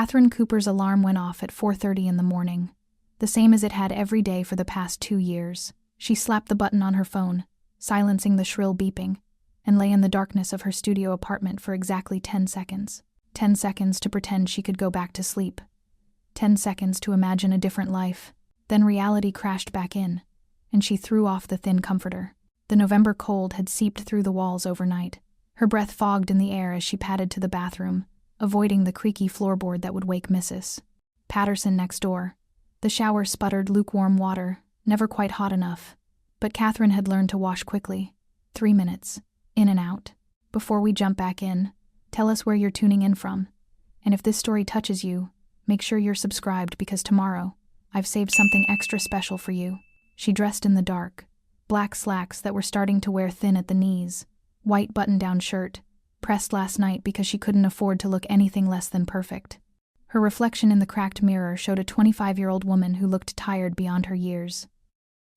Kathryn Cooper's alarm went off at 4:30 in the morning, the same as it had every day for the past 2 years. She slapped the button on her phone, silencing the shrill beeping, and lay in the darkness of her studio apartment for exactly 10 seconds. 10 seconds to pretend she could go back to sleep. 10 seconds to imagine a different life. Then reality crashed back in, and she threw off the thin comforter. The November cold had seeped through the walls overnight. Her breath fogged in the air as she padded to the bathroom, avoiding the creaky floorboard that would wake Mrs. Patterson next door. The shower sputtered lukewarm water, never quite hot enough, but Kathryn had learned to wash quickly. 3 minutes, in and out. Before we jump back in, tell us where you're tuning in from. And if this story touches you, make sure you're subscribed because tomorrow, I've saved something extra special for you. She dressed in the dark, black slacks that were starting to wear thin at the knees, white button-down shirt, pressed last night because she couldn't afford to look anything less than perfect. Her reflection in the cracked mirror showed a 25-year-old woman who looked tired beyond her years.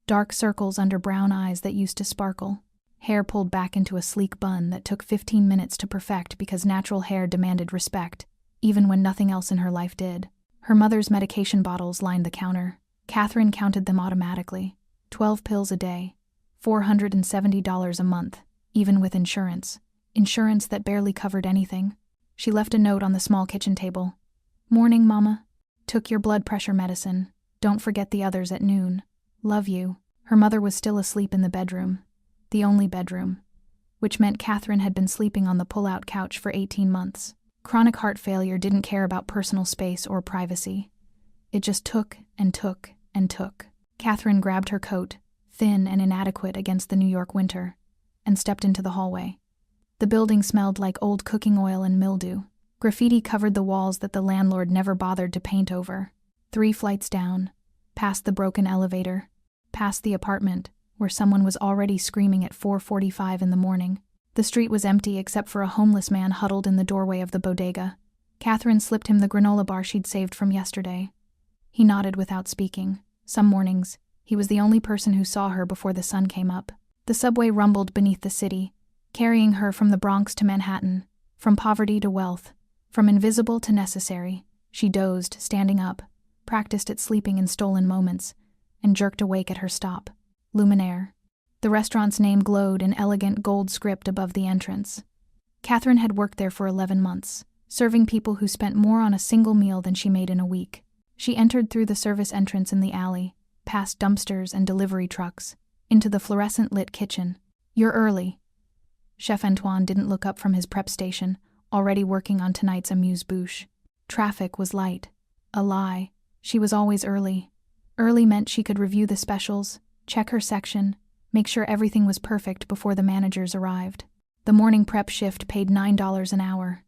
Dark circles under brown eyes that used to sparkle, hair pulled back into a sleek bun that took 15 minutes to perfect because natural hair demanded respect, even when nothing else in her life did. Her mother's medication bottles lined the counter. Kathryn counted them automatically. 12 pills a day, $470 a month, even with insurance. Insurance that barely covered anything. She left a note on the small kitchen table. "Morning, Mama. Took your blood pressure medicine. Don't forget the others at noon. Love you." Her mother was still asleep in the bedroom. The only bedroom. Which meant Kathryn had been sleeping on the pull-out couch for 18 months. Chronic heart failure didn't care about personal space or privacy. It just took and took and took. Kathryn grabbed her coat, thin and inadequate against the New York winter, and stepped into the hallway. The building smelled like old cooking oil and mildew. Graffiti covered the walls that the landlord never bothered to paint over. 3 flights down, past the broken elevator, past the apartment, where someone was already screaming at 4:45 in the morning. The street was empty except for a homeless man huddled in the doorway of the bodega. Kathryn slipped him the granola bar she'd saved from yesterday. He nodded without speaking. Some mornings, he was the only person who saw her before the sun came up. The subway rumbled beneath the city, carrying her from the Bronx to Manhattan, from poverty to wealth, from invisible to necessary. She dozed, standing up, practiced at sleeping in stolen moments, and jerked awake at her stop. Luminaire. The restaurant's name glowed in elegant gold script above the entrance. Kathryn had worked there for 11 months, serving people who spent more on a single meal than she made in a week. She entered through the service entrance in the alley, past dumpsters and delivery trucks, into the fluorescent-lit kitchen. "You're early." Chef Antoine didn't look up from his prep station, already working on tonight's amuse-bouche. Traffic was light. A lie. She was always early. Early meant she could review the specials, check her section, make sure everything was perfect before the managers arrived. The morning prep shift paid $9 an hour.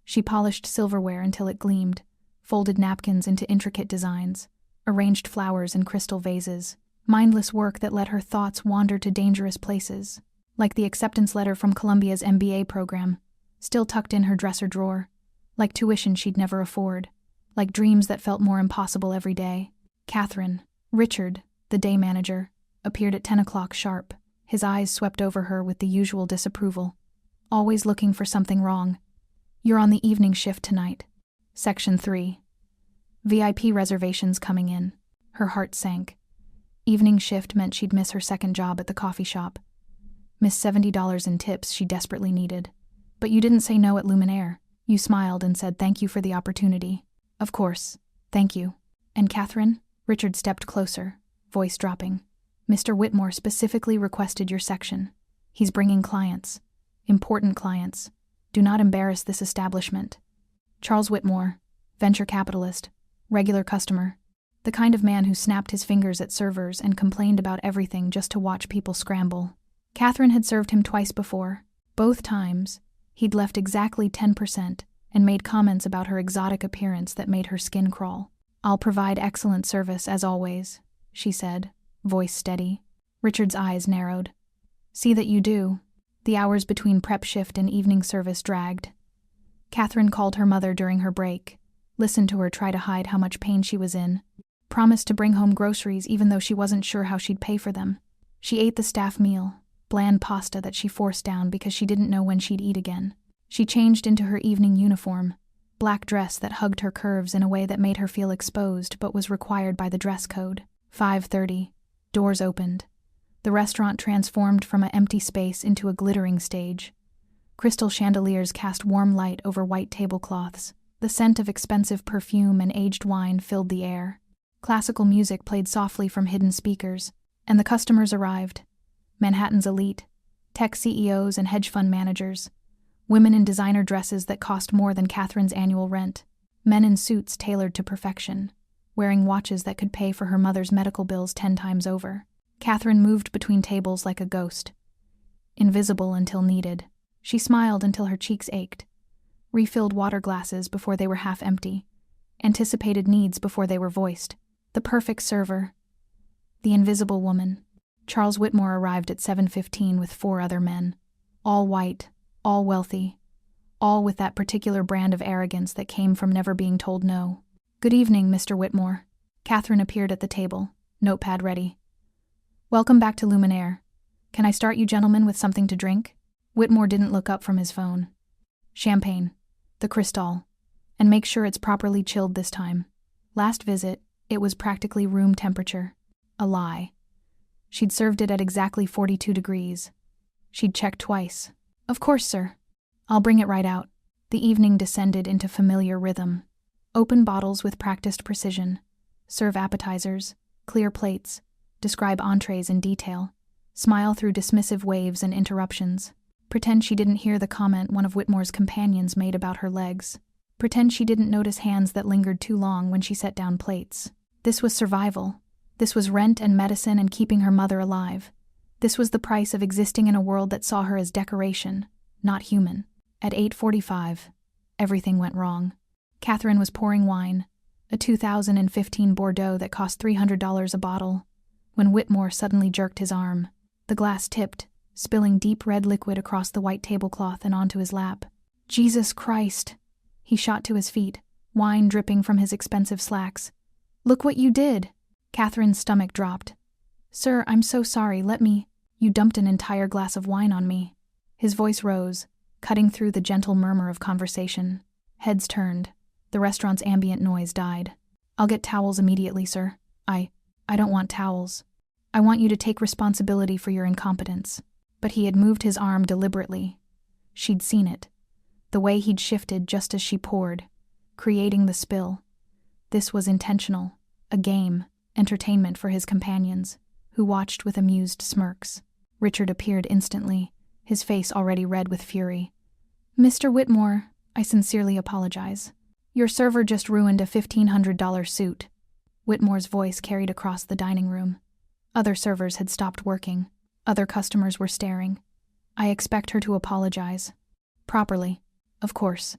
She polished silverware until it gleamed, folded napkins into intricate designs, arranged flowers in crystal vases, mindless work that let her thoughts wander to dangerous places, like the acceptance letter from Columbia's MBA program, still tucked in her dresser drawer, like tuition she'd never afford, like dreams that felt more impossible every day. Richard, the day manager, appeared at 10 o'clock sharp. His eyes swept over her with the usual disapproval. Always looking for something wrong. "You're on the evening shift tonight." Section 3. VIP reservations coming in. Her heart sank. Evening shift meant she'd miss her second job at the coffee shop. Miss $70 in tips she desperately needed. "But you didn't say no at Luminaire. You smiled and said thank you for the opportunity." "Of course. Thank you." "And Kathryn?" Richard stepped closer, voice dropping. "Mr. Whitmore specifically requested your section. He's bringing clients. Important clients. Do not embarrass this establishment." Charles Whitmore, venture capitalist, regular customer. The kind of man who snapped his fingers at servers and complained about everything just to watch people scramble. Kathryn had served him twice before. Both times, he'd left exactly 10% and made comments about her exotic appearance that made her skin crawl. "I'll provide excellent service as always," she said, voice steady. Richard's eyes narrowed. "See that you do." The hours between prep shift and evening service dragged. Kathryn called her mother during her break, listened to her try to hide how much pain she was in, promised to bring home groceries even though she wasn't sure how she'd pay for them. She ate the staff meal, bland pasta that she forced down because she didn't know when she'd eat again. She changed into her evening uniform, black dress that hugged her curves in a way that made her feel exposed but was required by the dress code. 5:30. Doors opened. The restaurant transformed from an empty space into a glittering stage. Crystal chandeliers cast warm light over white tablecloths. The scent of expensive perfume and aged wine filled the air. Classical music played softly from hidden speakers, and the customers arrived. Manhattan's elite, tech CEOs and hedge fund managers, women in designer dresses that cost more than Kathryn's annual rent, men in suits tailored to perfection, wearing watches that could pay for her mother's medical bills 10 times over. Kathryn moved between tables like a ghost, invisible until needed. She smiled until her cheeks ached, refilled water glasses before they were half empty, anticipated needs before they were voiced. The perfect server. The invisible woman. Charles Whitmore arrived at 7:15 with 4 other men, all white, all wealthy, all with that particular brand of arrogance that came from never being told no. "Good evening, Mr. Whitmore." Kathryn appeared at the table, notepad ready. "Welcome back to Luminaire. Can I start you gentlemen with something to drink?" Whitmore didn't look up from his phone. "Champagne, the Cristal, and make sure it's properly chilled this time. Last visit, it was practically room temperature." A lie. She'd served it at exactly 42 degrees. She'd checked twice. "Of course, sir. I'll bring it right out." The evening descended into familiar rhythm. Open bottles with practiced precision. Serve appetizers, clear plates, describe entrees in detail. Smile through dismissive waves and interruptions. Pretend she didn't hear the comment one of Whitmore's companions made about her legs. Pretend she didn't notice hands that lingered too long when she set down plates. This was survival. This was rent and medicine and keeping her mother alive. This was the price of existing in a world that saw her as decoration, not human. At 8:45, everything went wrong. Kathryn was pouring wine, a 2015 Bordeaux that cost $300 a bottle, when Whitmore suddenly jerked his arm. The glass tipped, spilling deep red liquid across the white tablecloth and onto his lap. "Jesus Christ!" He shot to his feet, wine dripping from his expensive slacks. "Look what you did!" Kathryn's stomach dropped. "Sir, I'm so sorry, let me—" "You dumped an entire glass of wine on me." His voice rose, cutting through the gentle murmur of conversation. Heads turned. The restaurant's ambient noise died. "I'll get towels immediately, sir. I don't want towels. I want you to take responsibility for your incompetence." But he had moved his arm deliberately. She'd seen it. The way he'd shifted just as she poured, creating the spill. This was intentional, a game, entertainment for his companions, who watched with amused smirks. Richard appeared instantly, his face already red with fury. "Mr. Whitmore, I sincerely apologize. Your server just ruined a $1,500 suit." Whitmore's voice carried across the dining room. Other servers had stopped working. Other customers were staring. "I expect her to apologize. Properly, of course."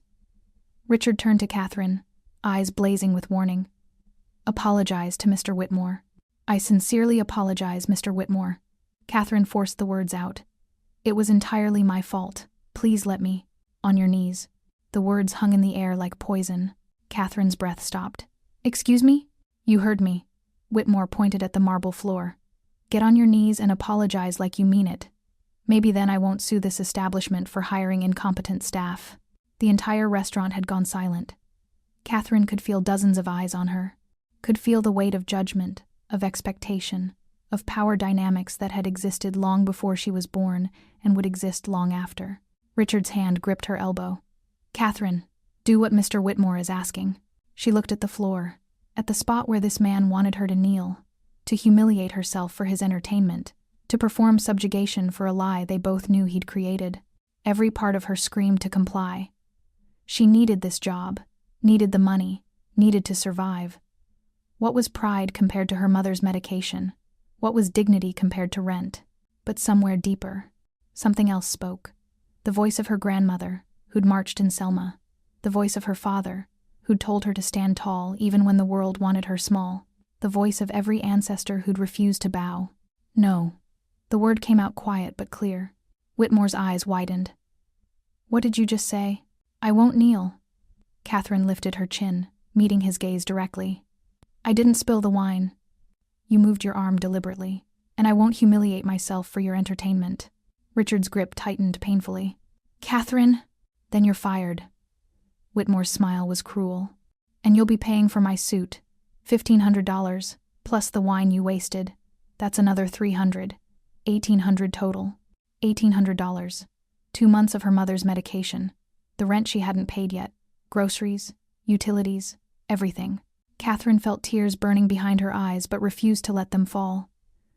Richard turned to Kathryn, eyes blazing with warning. "Apologize to Mr. Whitmore." "I sincerely apologize, Mr. Whitmore." Kathryn forced the words out. "It was entirely my fault. Please let me." "On your knees." The words hung in the air like poison. Kathryn's breath stopped. "Excuse me?" "You heard me." Whitmore pointed at the marble floor. "Get on your knees and apologize like you mean it. Maybe then I won't sue this establishment for hiring incompetent staff." The entire restaurant had gone silent. Kathryn could feel dozens of eyes on her, could feel the weight of judgment, of expectation, of power dynamics that had existed long before she was born and would exist long after. Richard's hand gripped her elbow. "Kathryn, do what Mr. Whitmore is asking." She looked at the floor, at the spot where this man wanted her to kneel, to humiliate herself for his entertainment, to perform subjugation for a lie they both knew he'd created. Every part of her screamed to comply. She needed this job, needed the money, needed to survive. What was pride compared to her mother's medication? What was dignity compared to rent? But somewhere deeper, something else spoke. The voice of her grandmother, who'd marched in Selma. The voice of her father, who'd told her to stand tall even when the world wanted her small. The voice of every ancestor who'd refused to bow. "No." The word came out quiet but clear. Whitmore's eyes widened. "What did you just say?" "I won't kneel." Kathryn lifted her chin, meeting his gaze directly. "I didn't spill the wine." "You moved your arm deliberately, and I won't humiliate myself for your entertainment." Richard's grip tightened painfully. "Kathryn!" "Then you're fired." Whitmore's smile was cruel. "And you'll be paying for my suit. $1,500, plus the wine you wasted. That's another $300. $1,800 total. $1,800. 2 months of her mother's medication. The rent she hadn't paid yet. Groceries, utilities, everything." Kathryn felt tears burning behind her eyes but refused to let them fall.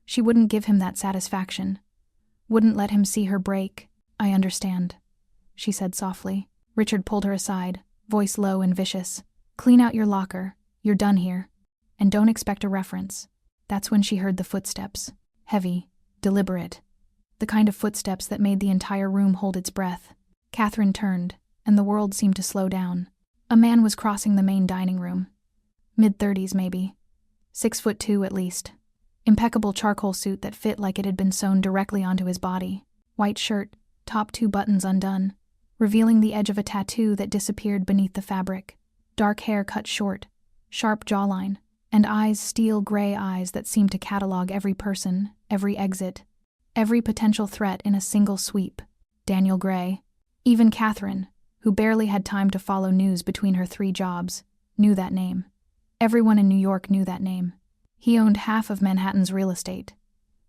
She wouldn't give him that satisfaction. Wouldn't let him see her break. "I understand," she said softly. Richard pulled her aside, voice low and vicious. "Clean out your locker. You're done here. And don't expect a reference." That's when she heard the footsteps. Heavy, deliberate. The kind of footsteps that made the entire room hold its breath. Kathryn turned, and the world seemed to slow down. A man was crossing the main dining room. Mid-30s maybe. 6'2" at least. Impeccable charcoal suit that fit like it had been sewn directly onto his body. White shirt, top 2 buttons undone, revealing the edge of a tattoo that disappeared beneath the fabric. Dark hair cut short, sharp jawline, and eyes, steel gray eyes that seemed to catalog every person, every exit, every potential threat in a single sweep. Daniel Gray. Even Kathryn, who barely had time to follow news between her 3 jobs, knew that name. Everyone in New York knew that name. He owned half of Manhattan's real estate,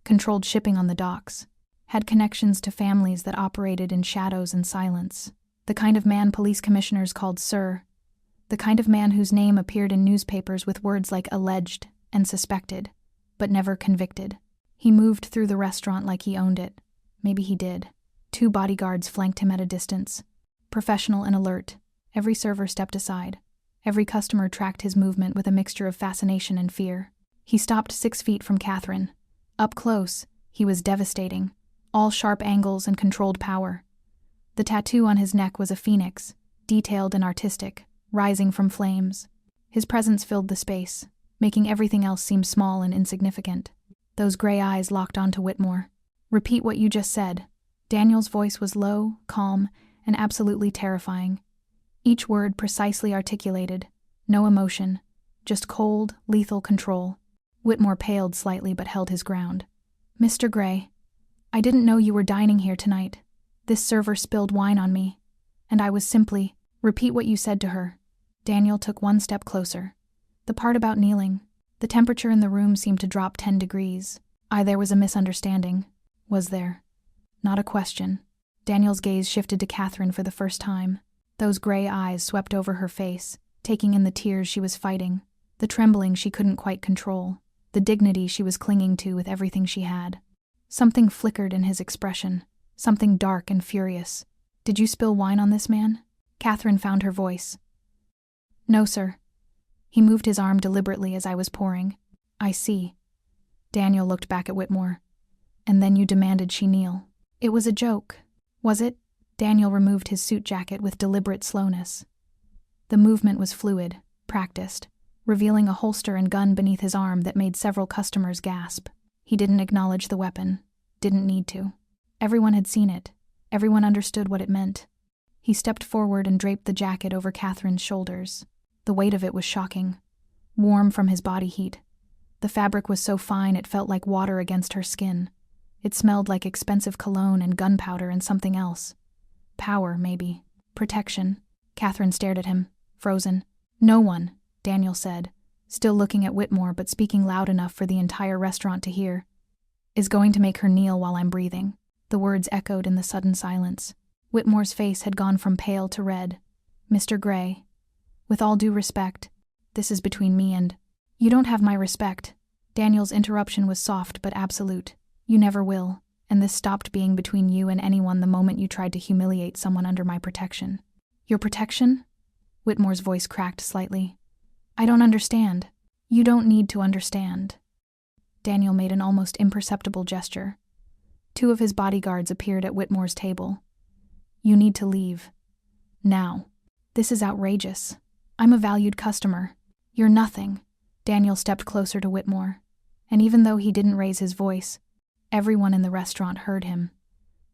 controlled shipping on the docks, had connections to families that operated in shadows and silence. The kind of man police commissioners called Sir. The kind of man whose name appeared in newspapers with words like alleged and suspected, but never convicted. He moved through the restaurant like he owned it. Maybe he did. 2 bodyguards flanked him at a distance. Professional and alert, every server stepped aside. Every customer tracked his movement with a mixture of fascination and fear. He stopped 6 feet from Kathryn. Up close, he was devastating. All sharp angles and controlled power. The tattoo on his neck was a phoenix, detailed and artistic, rising from flames. His presence filled the space, making everything else seem small and insignificant. Those gray eyes locked onto Whitmore. "Repeat what you just said." Daniel's voice was low, calm, and absolutely terrifying. Each word precisely articulated. No emotion, just cold, lethal control. Whitmore paled slightly but held his ground. "Mr. Gray, I didn't know you were dining here tonight. This server spilled wine on me, and I was simply—" "Repeat what you said to her." Daniel took 1 step closer. The part about kneeling. The temperature in the room seemed to drop 10 degrees. There was a misunderstanding. Was there? Not a question. Daniel's gaze shifted to Kathryn for the first time. Those gray eyes swept over her face, taking in the tears she was fighting, the trembling she couldn't quite control, the dignity she was clinging to with everything she had. Something flickered in his expression, something dark and furious. "Did you spill wine on this man?" Kathryn found her voice. "No, sir." He moved his arm deliberately as I was pouring. "I see." Daniel looked back at Whitmore. "And then you demanded she kneel." "It was a joke." "Was it?" Daniel removed his suit jacket with deliberate slowness. The movement was fluid, practiced, revealing a holster and gun beneath his arm that made several customers gasp. He didn't acknowledge the weapon. Didn't need to. Everyone had seen it. Everyone understood what it meant. He stepped forward and draped the jacket over Kathryn's shoulders. The weight of it was shocking. Warm from his body heat. The fabric was so fine it felt like water against her skin. It smelled like expensive cologne and gunpowder and something else. Power, maybe. Protection. Kathryn stared at him, frozen. "No one," Daniel said, still looking at Whitmore but speaking loud enough for the entire restaurant to hear, "is going to make her kneel while I'm breathing." The words echoed in the sudden silence. Whitmore's face had gone from pale to red. "Mr. Gray, with all due respect, this is between me and—" "You don't have my respect." Daniel's interruption was soft but absolute. "You never will, and this stopped being between you and anyone the moment you tried to humiliate someone under my protection." "Your protection?" Whitmore's voice cracked slightly. "I don't understand." "You don't need to understand." Daniel made an almost imperceptible gesture. 2 of his bodyguards appeared at Whitmore's table. "You need to leave. Now. This is outrageous. I'm a valued customer. You're nothing." Daniel stepped closer to Whitmore, and even though he didn't raise his voice, everyone in the restaurant heard him.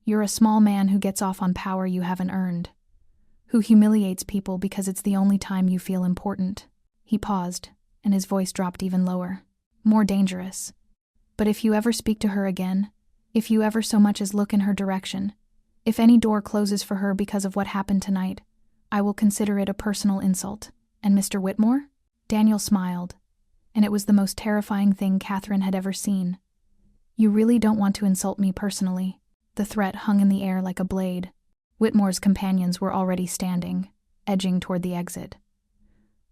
"You're a small man who gets off on power you haven't earned, who humiliates people because it's the only time you feel important." He paused, and his voice dropped even lower. "More dangerous. But if you ever speak to her again, if you ever so much as look in her direction, if any door closes for her because of what happened tonight, I will consider it a personal insult. And Mr. Whitmore? Daniel smiled, and it was the most terrifying thing Kathryn had ever seen. You really don't want to insult me personally. The threat hung in the air like a blade. Whitmore's companions were already standing, edging toward the exit.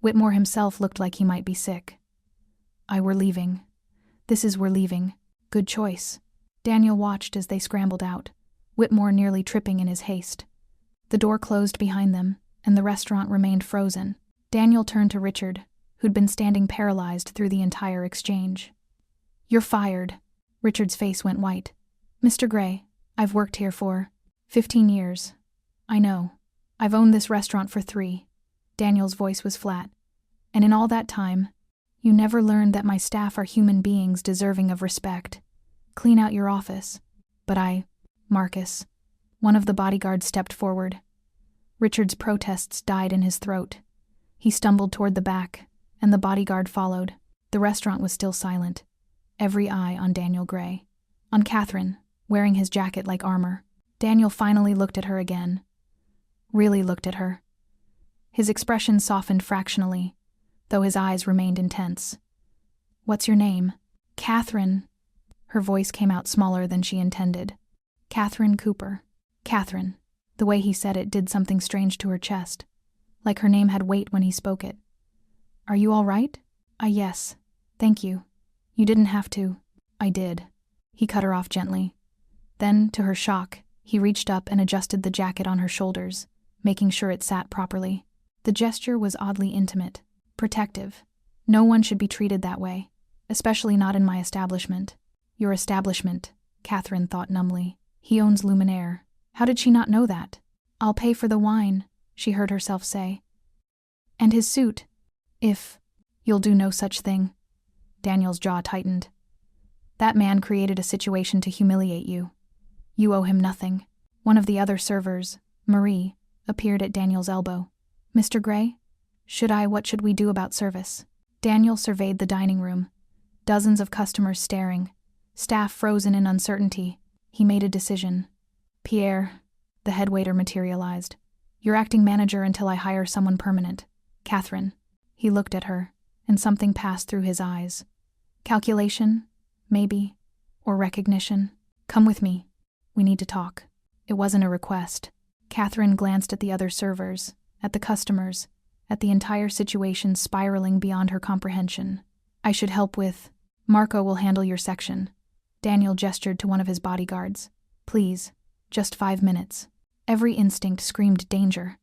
Whitmore himself looked like he might be sick. We're leaving. We're leaving. Good choice. Daniel watched as they scrambled out, Whitmore nearly tripping in his haste. The door closed behind them, and the restaurant remained frozen. Daniel turned to Richard, who'd been standing paralyzed through the entire exchange. You're fired. Richard's face went white. Mr. Gray, I've worked here for 15 years. I know. I've owned this restaurant for 3. Daniel's voice was flat. And in all that time, you never learned that my staff are human beings deserving of respect. Clean out your office. But Marcus. One of the bodyguards stepped forward. Richard's protests died in his throat. He stumbled toward the back, and the bodyguard followed. The restaurant was still silent. Every eye on Daniel Gray. On Kathryn, wearing his jacket like armor. Daniel finally looked at her again. Really looked at her. His expression softened fractionally, though his eyes remained intense. What's your name? Kathryn. Her voice came out smaller than she intended. Kathryn Cooper. Kathryn. The way he said it did something strange to her chest, like her name had weight when he spoke it. Are you all right? Yes. Thank you. You didn't have to. I did. He cut her off gently. Then, to her shock, he reached up and adjusted the jacket on her shoulders, making sure it sat properly. The gesture was oddly intimate, protective. No one should be treated that way, especially not in my establishment. Your establishment, Kathryn thought numbly. He owns Luminaire. How did she not know that? I'll pay for the wine, she heard herself say. And his suit. If you'll do no such thing. Daniel's jaw tightened. That man created a situation to humiliate you. You owe him nothing. One of the other servers, Marie, appeared at Daniel's elbow. Mr. Gray? What should we do about service? Daniel surveyed the dining room. Dozens of customers staring. Staff frozen in uncertainty. He made a decision. Pierre, the head waiter materialized. You're acting manager until I hire someone permanent. Kathryn. He looked at her, and something passed through his eyes. Calculation? Maybe. Or recognition. Come with me. We need to talk. It wasn't a request. Kathryn glanced at the other servers, at the customers, at the entire situation spiraling beyond her comprehension. I should help with. Marco will handle your section. Daniel gestured to one of his bodyguards. Please, just 5 minutes. Every instinct screamed danger.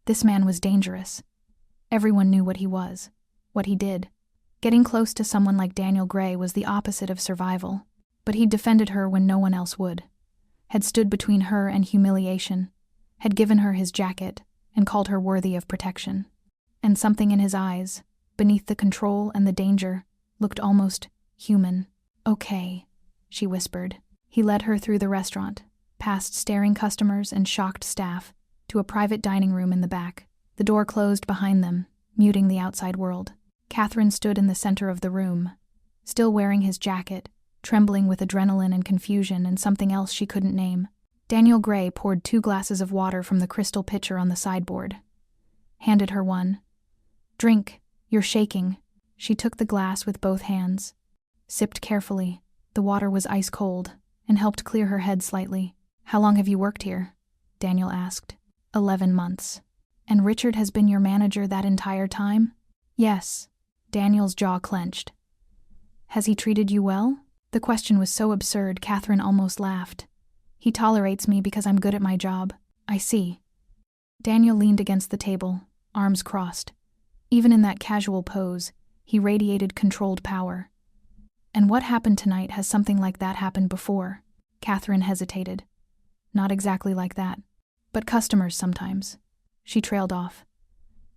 This man was dangerous. Everyone knew what he was, what he did. Getting close to someone like Daniel Gray was the opposite of survival, but he'd defended her when no one else would, had stood between her and humiliation, had given her his jacket and called her worthy of protection. And something in his eyes, beneath the control and the danger, looked almost human. Okay, she whispered. He led her through the restaurant, past staring customers and shocked staff, to a private dining room in the back. The door closed behind them, muting the outside world. Kathryn stood in the center of the room, still wearing his jacket, trembling with adrenaline and confusion and something else she couldn't name. Daniel Gray poured 2 glasses of water from the crystal pitcher on the sideboard. Handed her one. Drink, you're shaking. She took the glass with both hands. Sipped carefully. The water was ice cold, and helped clear her head slightly. How long have you worked here? Daniel asked. 11 months. And Richard has been your manager that entire time? Yes. Daniel's jaw clenched. Has he treated you well? The question was so absurd, Kathryn almost laughed. He tolerates me because I'm good at my job. I see. Daniel leaned against the table, arms crossed. Even in that casual pose, he radiated controlled power. And what happened tonight has something like that happened before? Kathryn hesitated. Not exactly like that. But customers sometimes. She trailed off.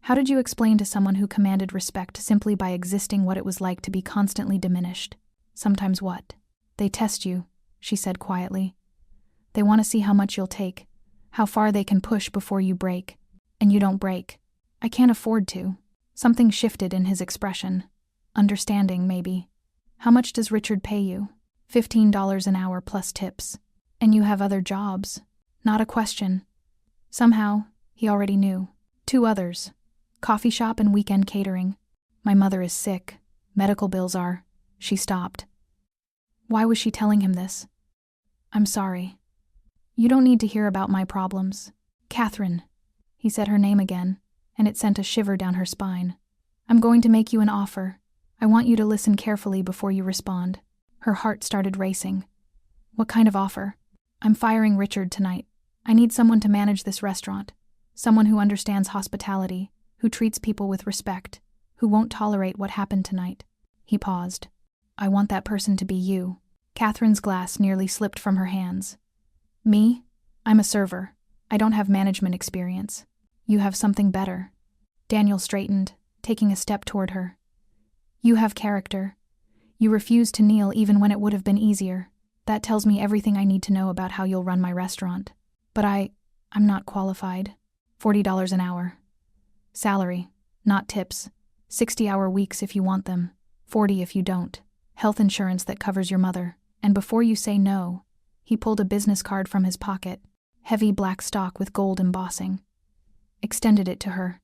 How did you explain to someone who commanded respect simply by existing what it was like to be constantly diminished? Sometimes what? They test you, she said quietly. They want to see how much you'll take, how far they can push before you break. And you don't break. I can't afford to. Something shifted in his expression. Understanding, maybe. How much does Richard pay you? $15 an hour plus tips. And you have other jobs. Not a question. Somehow, he already knew. 2 others. Coffee shop and weekend catering. My mother is sick. Medical bills are. She stopped. Why was she telling him this? I'm sorry. You don't need to hear about my problems. Kathryn. He said her name again, and it sent a shiver down her spine. I'm going to make you an offer. I want you to listen carefully before you respond. Her heart started racing. What kind of offer? I'm firing Richard tonight. I need someone to manage this restaurant. Someone who understands hospitality, who treats people with respect, who won't tolerate what happened tonight. He paused. I want that person to be you. Kathryn's glass nearly slipped from her hands. Me? I'm a server. I don't have management experience. You have something better. Daniel straightened, taking a step toward her. You have character. You refused to kneel even when it would have been easier. That tells me everything I need to know about how you'll run my restaurant. But I'm not qualified. $40 an hour. Salary, not tips. 60-hour weeks if you want them. 40 if you don't. Health insurance that covers your mother. And before you say no, he pulled a business card from his pocket, heavy black stock with gold embossing. Extended it to her.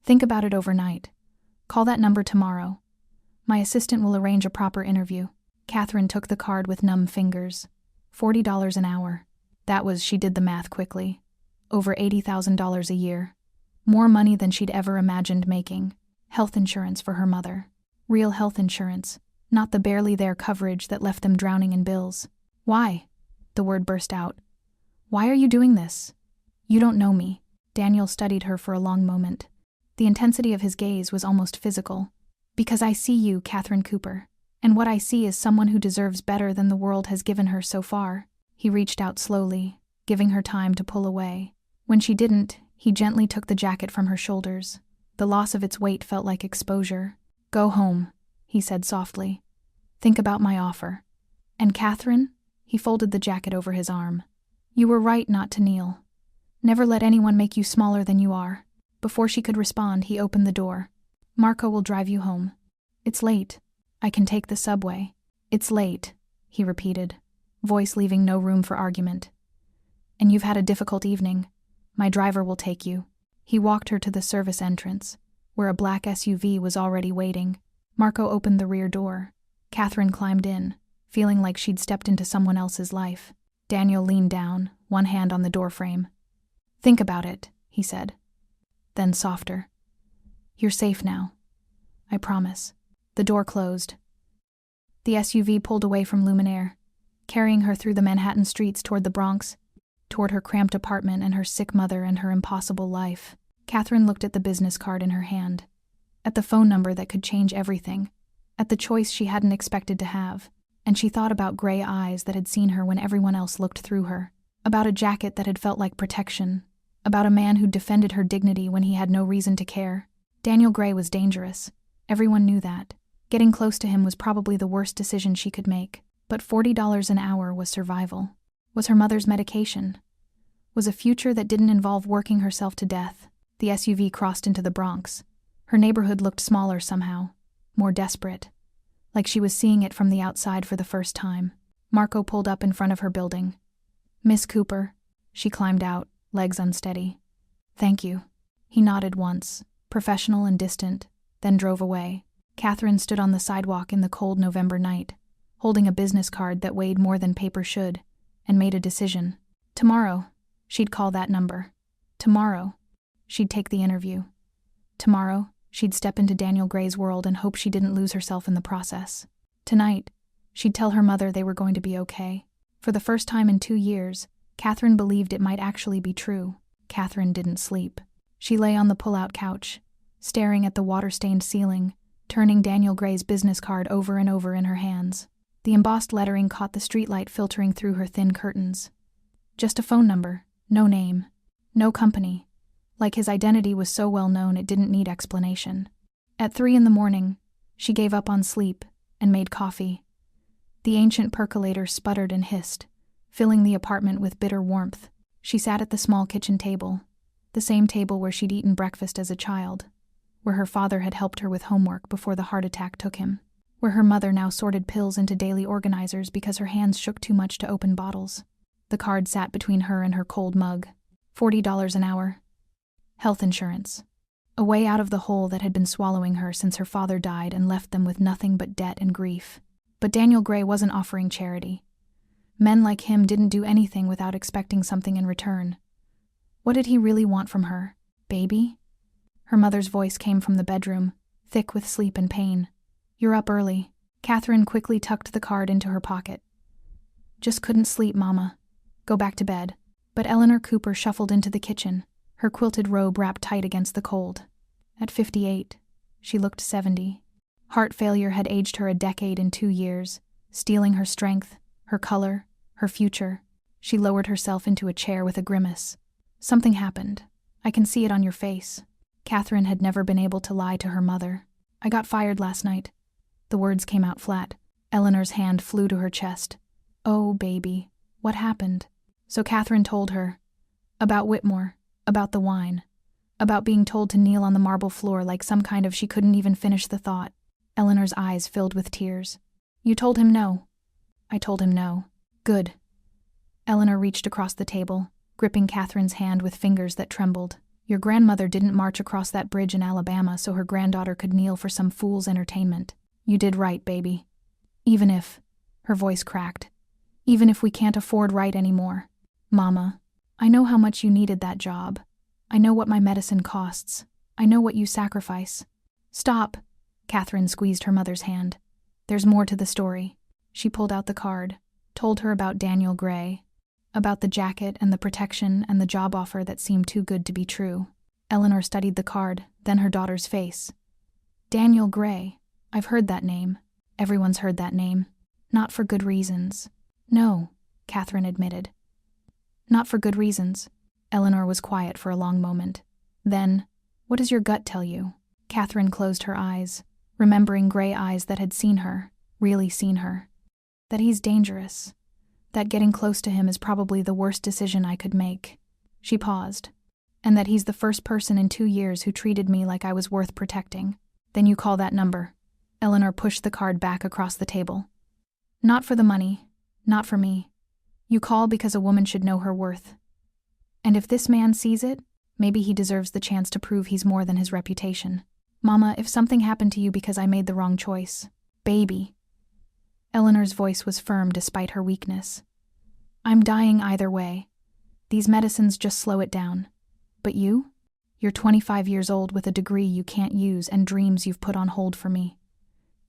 Think about it overnight. Call that number tomorrow. My assistant will arrange a proper interview. Kathryn took the card with numb fingers. $40 an hour. That was, she did the math quickly, over $80,000 a year. More money than she'd ever imagined making. Health insurance for her mother. Real health insurance, not the barely there coverage that left them drowning in bills. Why? The word burst out. Why are you doing this? You don't know me. Daniel studied her for a long moment. The intensity of his gaze was almost physical. Because I see you, Kathryn Cooper. And what I see is someone who deserves better than the world has given her so far. He reached out slowly, giving her time to pull away. When she didn't, he gently took the jacket from her shoulders. The loss of its weight felt like exposure. Go home, he said softly. Think about my offer. And Kathryn? He folded the jacket over his arm. You were right not to kneel. Never let anyone make you smaller than you are. Before she could respond, he opened the door. Marco will drive you home. It's late. I can take the subway. It's late, he repeated, voice leaving no room for argument. And you've had a difficult evening. My driver will take you. He walked her to the service entrance, where a black SUV was already waiting. Marco opened the rear door. Kathryn climbed in, feeling like she'd stepped into someone else's life. Daniel leaned down, one hand on the doorframe. Think about it, he said. Then softer. You're safe now. I promise. The door closed. The SUV pulled away from Luminaire, carrying her through the Manhattan streets toward the Bronx, toward her cramped apartment and her sick mother and her impossible life. Kathryn looked at the business card in her hand, at the phone number that could change everything, at the choice she hadn't expected to have, and she thought about gray eyes that had seen her when everyone else looked through her, about a jacket that had felt like protection, about a man who'd defended her dignity when he had no reason to care. Daniel Gray was dangerous. Everyone knew that. Getting close to him was probably the worst decision she could make, but $40 an hour was survival. Was her mother's medication. Was a future that didn't involve working herself to death. The SUV crossed into the Bronx. Her neighborhood looked smaller somehow, more desperate, like she was seeing it from the outside for the first time. Marco pulled up in front of her building. Miss Cooper. She climbed out, legs unsteady. Thank you. He nodded once, professional and distant, then drove away. Kathryn stood on the sidewalk in the cold November night, holding a business card that weighed more than paper should, and made a decision. Tomorrow, she'd call that number. Tomorrow, she'd take the interview. Tomorrow, she'd step into Daniel Gray's world and hope she didn't lose herself in the process. Tonight, she'd tell her mother they were going to be okay. For the first time in 2 years, Kathryn believed it might actually be true. Kathryn didn't sleep. She lay on the pull-out couch, staring at the water-stained ceiling, turning Daniel Gray's business card over and over in her hands. The embossed lettering caught the streetlight filtering through her thin curtains. Just a phone number, no name, no company. Like his identity was so well known it didn't need explanation. At 3 a.m, she gave up on sleep and made coffee. The ancient percolator sputtered and hissed, filling the apartment with bitter warmth. She sat at the small kitchen table, the same table where she'd eaten breakfast as a child, where her father had helped her with homework before the heart attack took him, where her mother now sorted pills into daily organizers because her hands shook too much to open bottles. The card sat between her and her cold mug. $40 an hour. Health insurance. A way out of the hole that had been swallowing her since her father died and left them with nothing but debt and grief. But Daniel Gray wasn't offering charity. Men like him didn't do anything without expecting something in return. What did he really want from her? Baby? Her mother's voice came from the bedroom, thick with sleep and pain. You're up early. Kathryn quickly tucked the card into her pocket. Just couldn't sleep, Mama. Go back to bed. But Eleanor Cooper shuffled into the kitchen, her quilted robe wrapped tight against the cold. At 58, she looked 70. Heart failure had aged her a decade in 2 years, stealing her strength, her color, her future. She lowered herself into a chair with a grimace. Something happened. I can see it on your face. Kathryn had never been able to lie to her mother. I got fired last night. The words came out flat. Eleanor's hand flew to her chest. Oh, baby, what happened? So Kathryn told her. About Whitmore, about the wine, about being told to kneel on the marble floor like some kind of she couldn't even finish the thought. Eleanor's eyes filled with tears. You told him no. I told him no. Good. Eleanor reached across the table, gripping Kathryn's hand with fingers that trembled. Your grandmother didn't march across that bridge in Alabama so her granddaughter could kneel for some fool's entertainment. You did right, baby. Even if, her voice cracked, even if we can't afford right anymore. Mama, I know how much you needed that job. I know what my medicine costs. I know what you sacrifice. Stop. Kathryn squeezed her mother's hand. There's more to the story. She pulled out the card, told her about Daniel Gray, about the jacket and the protection and the job offer that seemed too good to be true. Eleanor studied the card, then her daughter's face. Daniel Gray. I've heard that name. Everyone's heard that name. Not for good reasons. No, Kathryn admitted. Not for good reasons. Eleanor was quiet for a long moment. Then, what does your gut tell you? Kathryn closed her eyes, remembering gray eyes that had seen her, really seen her. That he's dangerous. That getting close to him is probably the worst decision I could make. She paused. And that he's the first person in 2 years who treated me like I was worth protecting. Then you call that number. Eleanor pushed the card back across the table. Not for the money. Not for me. You call because a woman should know her worth. And if this man sees it, maybe he deserves the chance to prove he's more than his reputation. Mama, if something happened to you because I made the wrong choice. Baby. Eleanor's voice was firm despite her weakness. I'm dying either way. These medicines just slow it down. But you? You're 25 years old with a degree you can't use and dreams you've put on hold for me.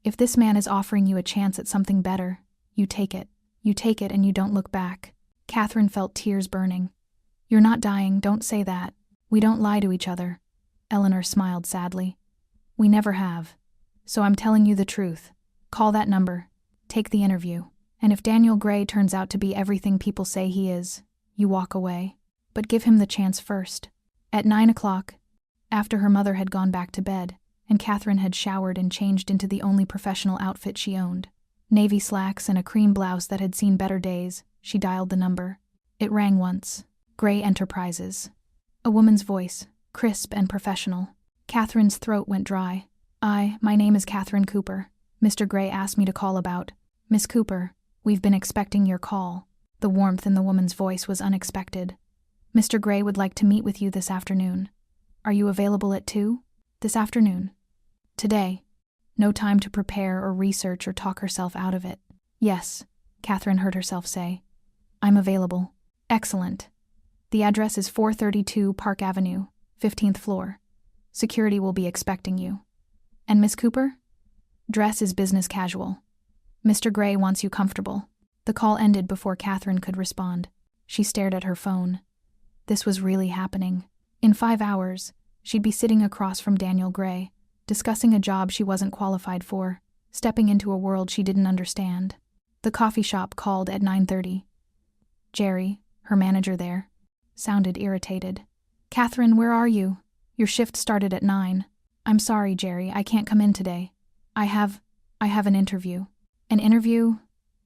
If this man is offering you a chance at something better, you take it. You take it and you don't look back. Kathryn felt tears burning. You're not dying, don't say that. We don't lie to each other. Eleanor smiled sadly. We never have. So I'm telling you the truth. Call that number. Take the interview. And if Daniel Gray turns out to be everything people say he is, you walk away. But give him the chance first. At 9 o'clock, after her mother had gone back to bed, and Kathryn had showered and changed into the only professional outfit she owned, navy slacks and a cream blouse that had seen better days, she dialed the number. It rang once. Gray Enterprises. A woman's voice, crisp and professional. Kathryn's throat went dry. My name is Kathryn Cooper. Mr. Gray asked me to call about. Miss Cooper, we've been expecting your call. The warmth in the woman's voice was unexpected. Mr. Gray would like to meet with you this afternoon. Are you available at 2? This afternoon. Today. No time to prepare or research or talk herself out of it. Yes, Kathryn heard herself say. I'm available. Excellent. The address is 432 Park Avenue, 15th floor. Security will be expecting you. And Miss Cooper? Dress is business casual. Mr. Gray wants you comfortable. The call ended before Kathryn could respond. She stared at her phone. This was really happening. In 5 hours, she'd be sitting across from Daniel Gray, discussing a job she wasn't qualified for, stepping into a world she didn't understand. The coffee shop called at 9:30. Jerry, her manager there, sounded irritated. Kathryn, where are you? Your shift started at 9. I'm sorry, Jerry, I can't come in today. I have an interview. An interview?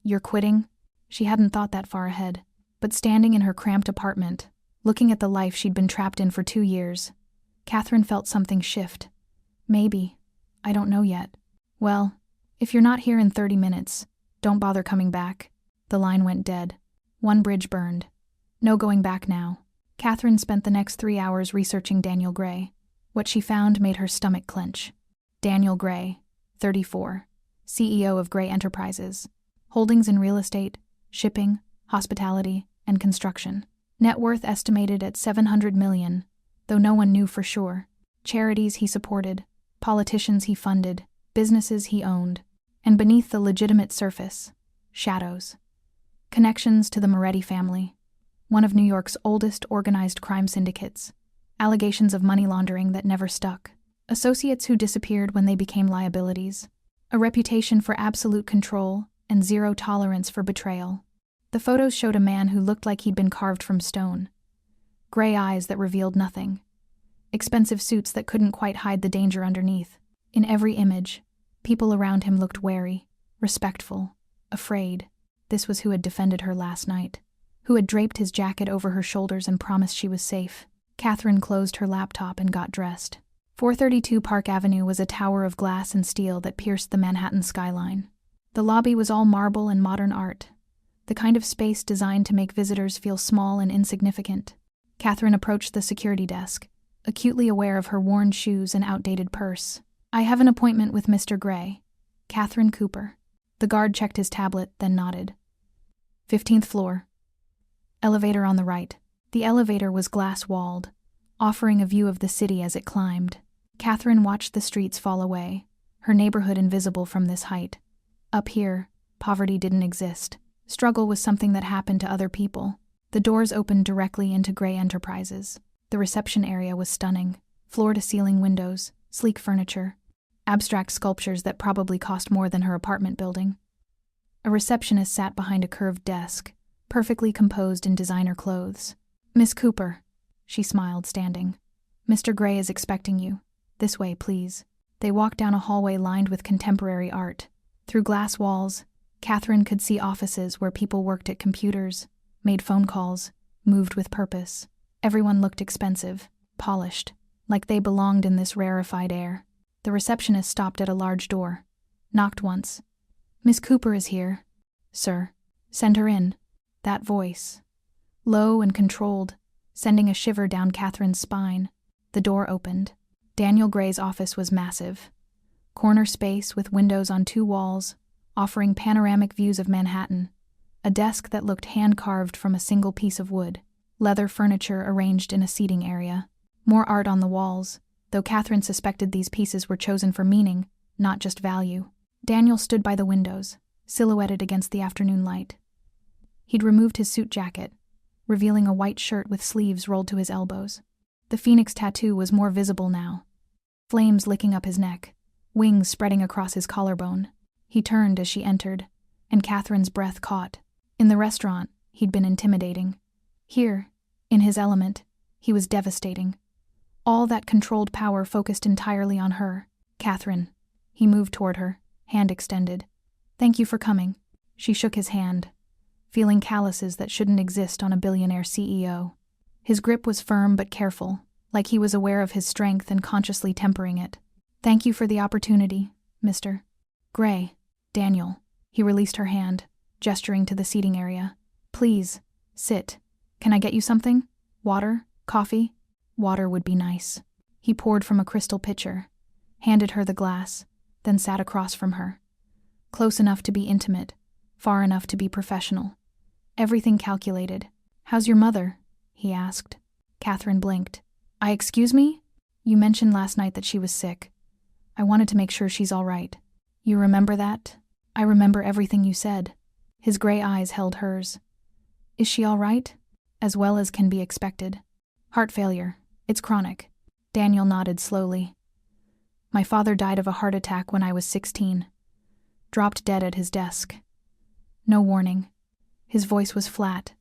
You're quitting? She hadn't thought that far ahead. But standing in her cramped apartment, looking at the life she'd been trapped in for 2 years, Kathryn felt something shift. Maybe. I don't know yet. Well, if you're not here in 30 minutes, don't bother coming back. The line went dead. One bridge burned. No going back now. Kathryn spent the next 3 hours researching Daniel Gray. What she found made her stomach clench. Daniel Gray, 34, CEO of Gray Enterprises. Holdings in real estate, shipping, hospitality, and construction. Net worth estimated at $700 million, though no one knew for sure. Charities he supported, politicians he funded, businesses he owned. And beneath the legitimate surface, shadows. Connections to the Moretti family, one of New York's oldest organized crime syndicates. Allegations of money laundering that never stuck. Associates who disappeared when they became liabilities. A reputation for absolute control and zero tolerance for betrayal. The photos showed a man who looked like he'd been carved from stone. Gray eyes that revealed nothing. Expensive suits that couldn't quite hide the danger underneath. In every image, people around him looked wary, respectful, afraid. This was who had defended her last night. Who had draped his jacket over her shoulders and promised she was safe. Kathryn closed her laptop and got dressed. 432 Park Avenue was a tower of glass and steel that pierced the Manhattan skyline. The lobby was all marble and modern art, the kind of space designed to make visitors feel small and insignificant. Kathryn approached the security desk, acutely aware of her worn shoes and outdated purse. "I have an appointment with Mr. Gray. Kathryn Cooper." The guard checked his tablet, then nodded. 15th floor. Elevator on the right. The elevator was glass-walled, offering a view of the city as it climbed. Kathryn watched the streets fall away, her neighborhood invisible from this height. Up here, poverty didn't exist. Struggle was something that happened to other people. The doors opened directly into Gray Enterprises. The reception area was stunning. Floor-to-ceiling windows, sleek furniture, abstract sculptures that probably cost more than her apartment building. A receptionist sat behind a curved desk, perfectly composed in designer clothes. "Miss Cooper," she smiled, standing. "Mr. Gray is expecting you. This way, please." They walked down a hallway lined with contemporary art. Through glass walls, Kathryn could see offices where people worked at computers, made phone calls, moved with purpose. Everyone looked expensive, polished, like they belonged in this rarefied air. The receptionist stopped at a large door, knocked once. "Miss Cooper is here, sir. Send her in." That voice, low and controlled, sending a shiver down Kathryn's spine. The door opened. Daniel Gray's office was massive. Corner space with windows on 2 walls, offering panoramic views of Manhattan. A desk that looked hand-carved from a single piece of wood. Leather furniture arranged in a seating area. More art on the walls, though Kathryn suspected these pieces were chosen for meaning, not just value. Daniel stood by the windows, silhouetted against the afternoon light. He'd removed his suit jacket, revealing a white shirt with sleeves rolled to his elbows. The phoenix tattoo was more visible now. Flames licking up his neck, wings spreading across his collarbone. He turned as she entered, and Kathryn's breath caught. In the restaurant, he'd been intimidating. Here, in his element, he was devastating. All that controlled power focused entirely on her. "Kathryn." He moved toward her, hand extended. "Thank you for coming." She shook his hand, feeling calluses that shouldn't exist on a billionaire CEO. His grip was firm but careful, like he was aware of his strength and consciously tempering it. "Thank you for the opportunity, Mr. Gray." "Daniel." He released her hand, gesturing to the seating area. "Please, sit. Can I get you something? Water? Coffee?" Water would be nice. He poured from a crystal pitcher, handed her the glass, then sat across from her. Close enough to be intimate, far enough to be professional. Everything calculated. "How's your mother?" he asked. Kathryn blinked. Excuse me? You mentioned last night that she was sick. I wanted to make sure she's all right." "You remember that?" "I remember everything you said." His gray eyes held hers. "Is she all right?" "As well as can be expected. Heart failure. It's chronic." Daniel nodded slowly. "My father died of a heart attack when I was 16. Dropped dead at his desk. No warning." His voice was flat,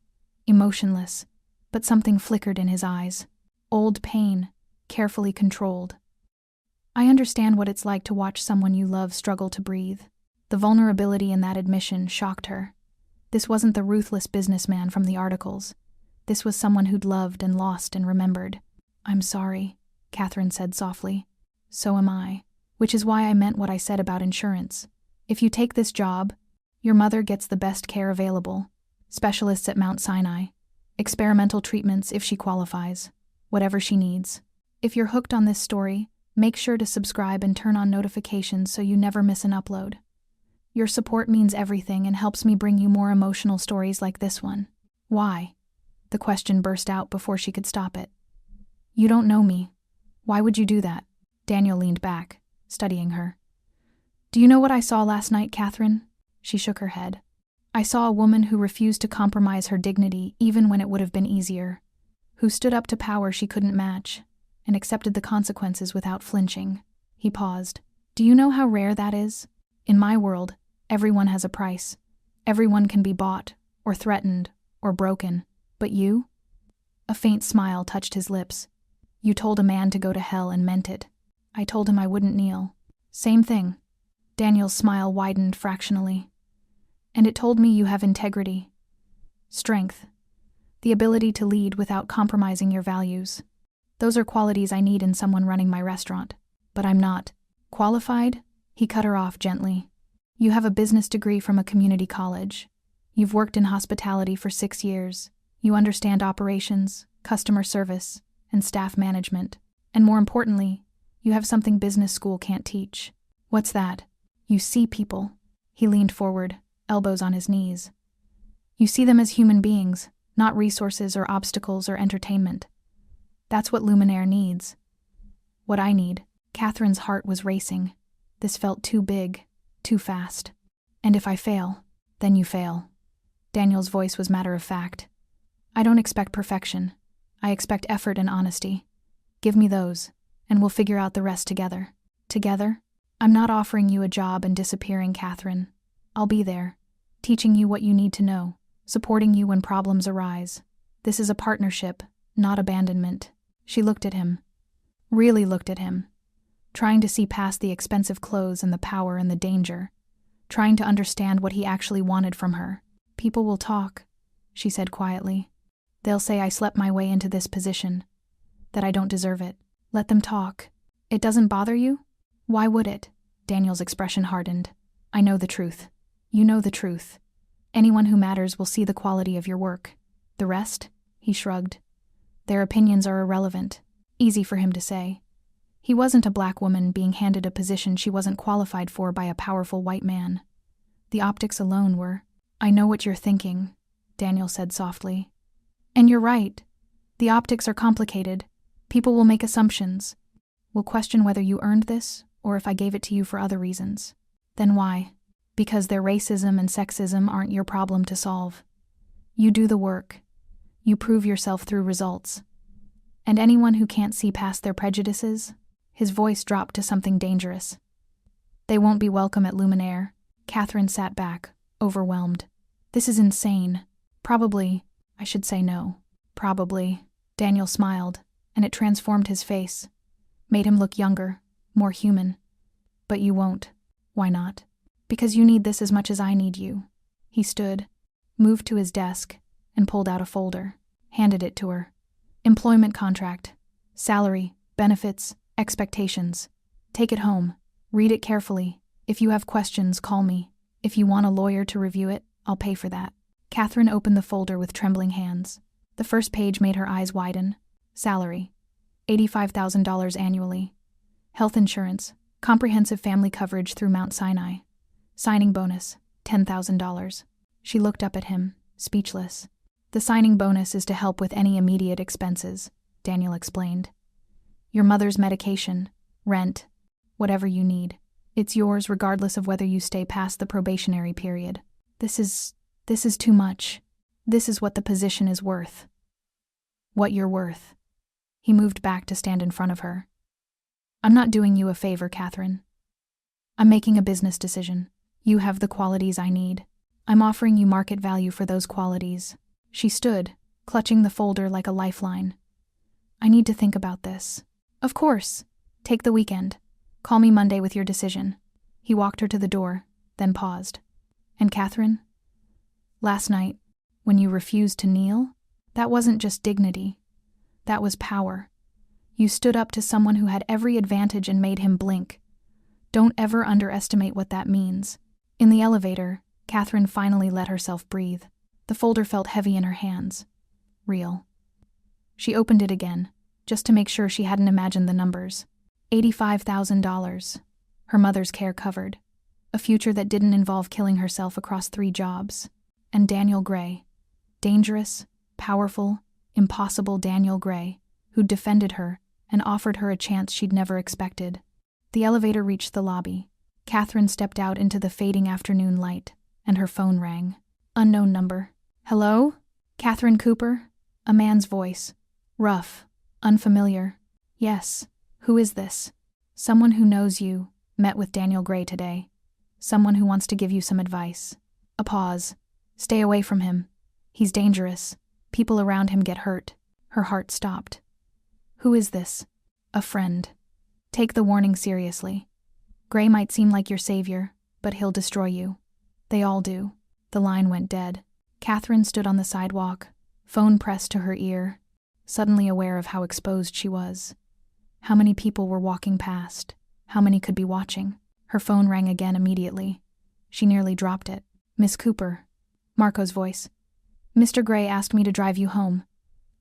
emotionless, but something flickered in his eyes. Old pain, carefully controlled. "I understand what it's like to watch someone you love struggle to breathe." The vulnerability in that admission shocked her. This wasn't the ruthless businessman from the articles. This was someone who'd loved and lost and remembered. "I'm sorry," Kathryn said softly. "So am I. Which is why I meant what I said about insurance. If you take this job, your mother gets the best care available. Specialists at Mount Sinai. Experimental treatments if she qualifies. Whatever she needs. If you're hooked on this story, make sure to subscribe and turn on notifications so you never miss an upload. Your support means everything and helps me bring you more emotional stories like this one. Why? The question burst out before she could stop it. You don't know me. Why would you do that? Daniel leaned back, studying her. Do you know what I saw last night, Kathryn? She shook her head. I saw a woman who refused to compromise her dignity even when it would have been easier, who stood up to power she couldn't match, and accepted the consequences without flinching. He paused. Do you know how rare that is? In my world, everyone has a price. Everyone can be bought, or threatened, or broken. But you? A faint smile touched his lips. You told a man to go to hell and meant it. I told him I wouldn't kneel. Same thing. Daniel's smile widened fractionally. And it told me you have integrity. Strength. The ability to lead without compromising your values. Those are qualities I need in someone running my restaurant. But I'm not. Qualified? He cut her off gently. You have a business degree from a community college. You've worked in hospitality for 6 years. You understand operations, customer service, and staff management. And more importantly, you have something business school can't teach. What's that? You see people. He leaned forward, elbows on his knees. You see them as human beings, not resources or obstacles or entertainment. That's what Luminaire needs. What I need. Kathryn's heart was racing. This felt too big, too fast. And if I fail, then you fail. Daniel's voice was matter of fact. I don't expect perfection. I expect effort and honesty. Give me those, and we'll figure out the rest together. Together? I'm not offering you a job and disappearing, Kathryn. I'll be there, teaching you what you need to know, supporting you when problems arise. This is a partnership, not abandonment. She looked at him. Really looked at him. Trying to see past the expensive clothes and the power and the danger. Trying to understand what he actually wanted from her. People will talk, she said quietly. They'll say I slept my way into this position, that I don't deserve it. Let them talk. It doesn't bother you? Why would it? Daniel's expression hardened. I know the truth. You know the truth. Anyone who matters will see the quality of your work. The rest? He shrugged. Their opinions are irrelevant. Easy for him to say. He wasn't a black woman being handed a position she wasn't qualified for by a powerful white man. The optics alone were. I know what you're thinking, Daniel said softly. And you're right. The optics are complicated. People will make assumptions. Will question whether you earned this, or if I gave it to you for other reasons. Then why? Because their racism and sexism aren't your problem to solve. You do the work. You prove yourself through results. And anyone who can't see past their prejudices, his voice dropped to something dangerous. They won't be welcome at Luminaire. Kathryn sat back, overwhelmed. This is insane. Probably, I should say no. Probably. Daniel smiled, and it transformed his face. Made him look younger, more human. But you won't. Why not? Because you need this as much as I need you. He stood, moved to his desk, and pulled out a folder, handed it to her. Employment contract, salary, benefits, expectations. Take it home. Read it carefully. If you have questions, call me. If you want a lawyer to review it, I'll pay for that. Kathryn opened the folder with trembling hands. The first page made her eyes widen. Salary, $85,000 annually. Health insurance, comprehensive family coverage through Mount Sinai. Signing bonus, $10,000. She looked up at him, speechless. The signing bonus is to help with any immediate expenses, Daniel explained. Your mother's medication, rent, whatever you need. It's yours regardless of whether you stay past the probationary period. This is too much. This is what the position is worth. What you're worth. He moved back to stand in front of her. I'm not doing you a favor, Kathryn. I'm making a business decision. You have the qualities I need. I'm offering you market value for those qualities. She stood, clutching the folder like a lifeline. I need to think about this. Of course. Take the weekend. Call me Monday with your decision. He walked her to the door, then paused. And Kathryn? Last night, when you refused to kneel, that wasn't just dignity. That was power. You stood up to someone who had every advantage and made him blink. Don't ever underestimate what that means. In the elevator, Kathryn finally let herself breathe. The folder felt heavy in her hands. Real. She opened it again, just to make sure she hadn't imagined the numbers. $85,000. Her mother's care covered. A future that didn't involve killing herself across 3 jobs. And Daniel Gray. Dangerous, powerful, impossible Daniel Gray, who'd defended her and offered her a chance she'd never expected. The elevator reached the lobby. Kathryn stepped out into the fading afternoon light, and her phone rang. Unknown number. Hello? Kathryn Cooper? A man's voice. Rough. Unfamiliar. Yes. Who is this? Someone who knows you, met with Daniel Gray today. Someone who wants to give you some advice. A pause. Stay away from him. He's dangerous. People around him get hurt. Her heart stopped. Who is this? A friend. Take the warning seriously. Gray might seem like your savior, but he'll destroy you. They all do. The line went dead. Kathryn stood on the sidewalk, phone pressed to her ear, suddenly aware of how exposed she was. How many people were walking past? How many could be watching? Her phone rang again immediately. She nearly dropped it. Miss Cooper. Marco's voice. Mr. Gray asked me to drive you home.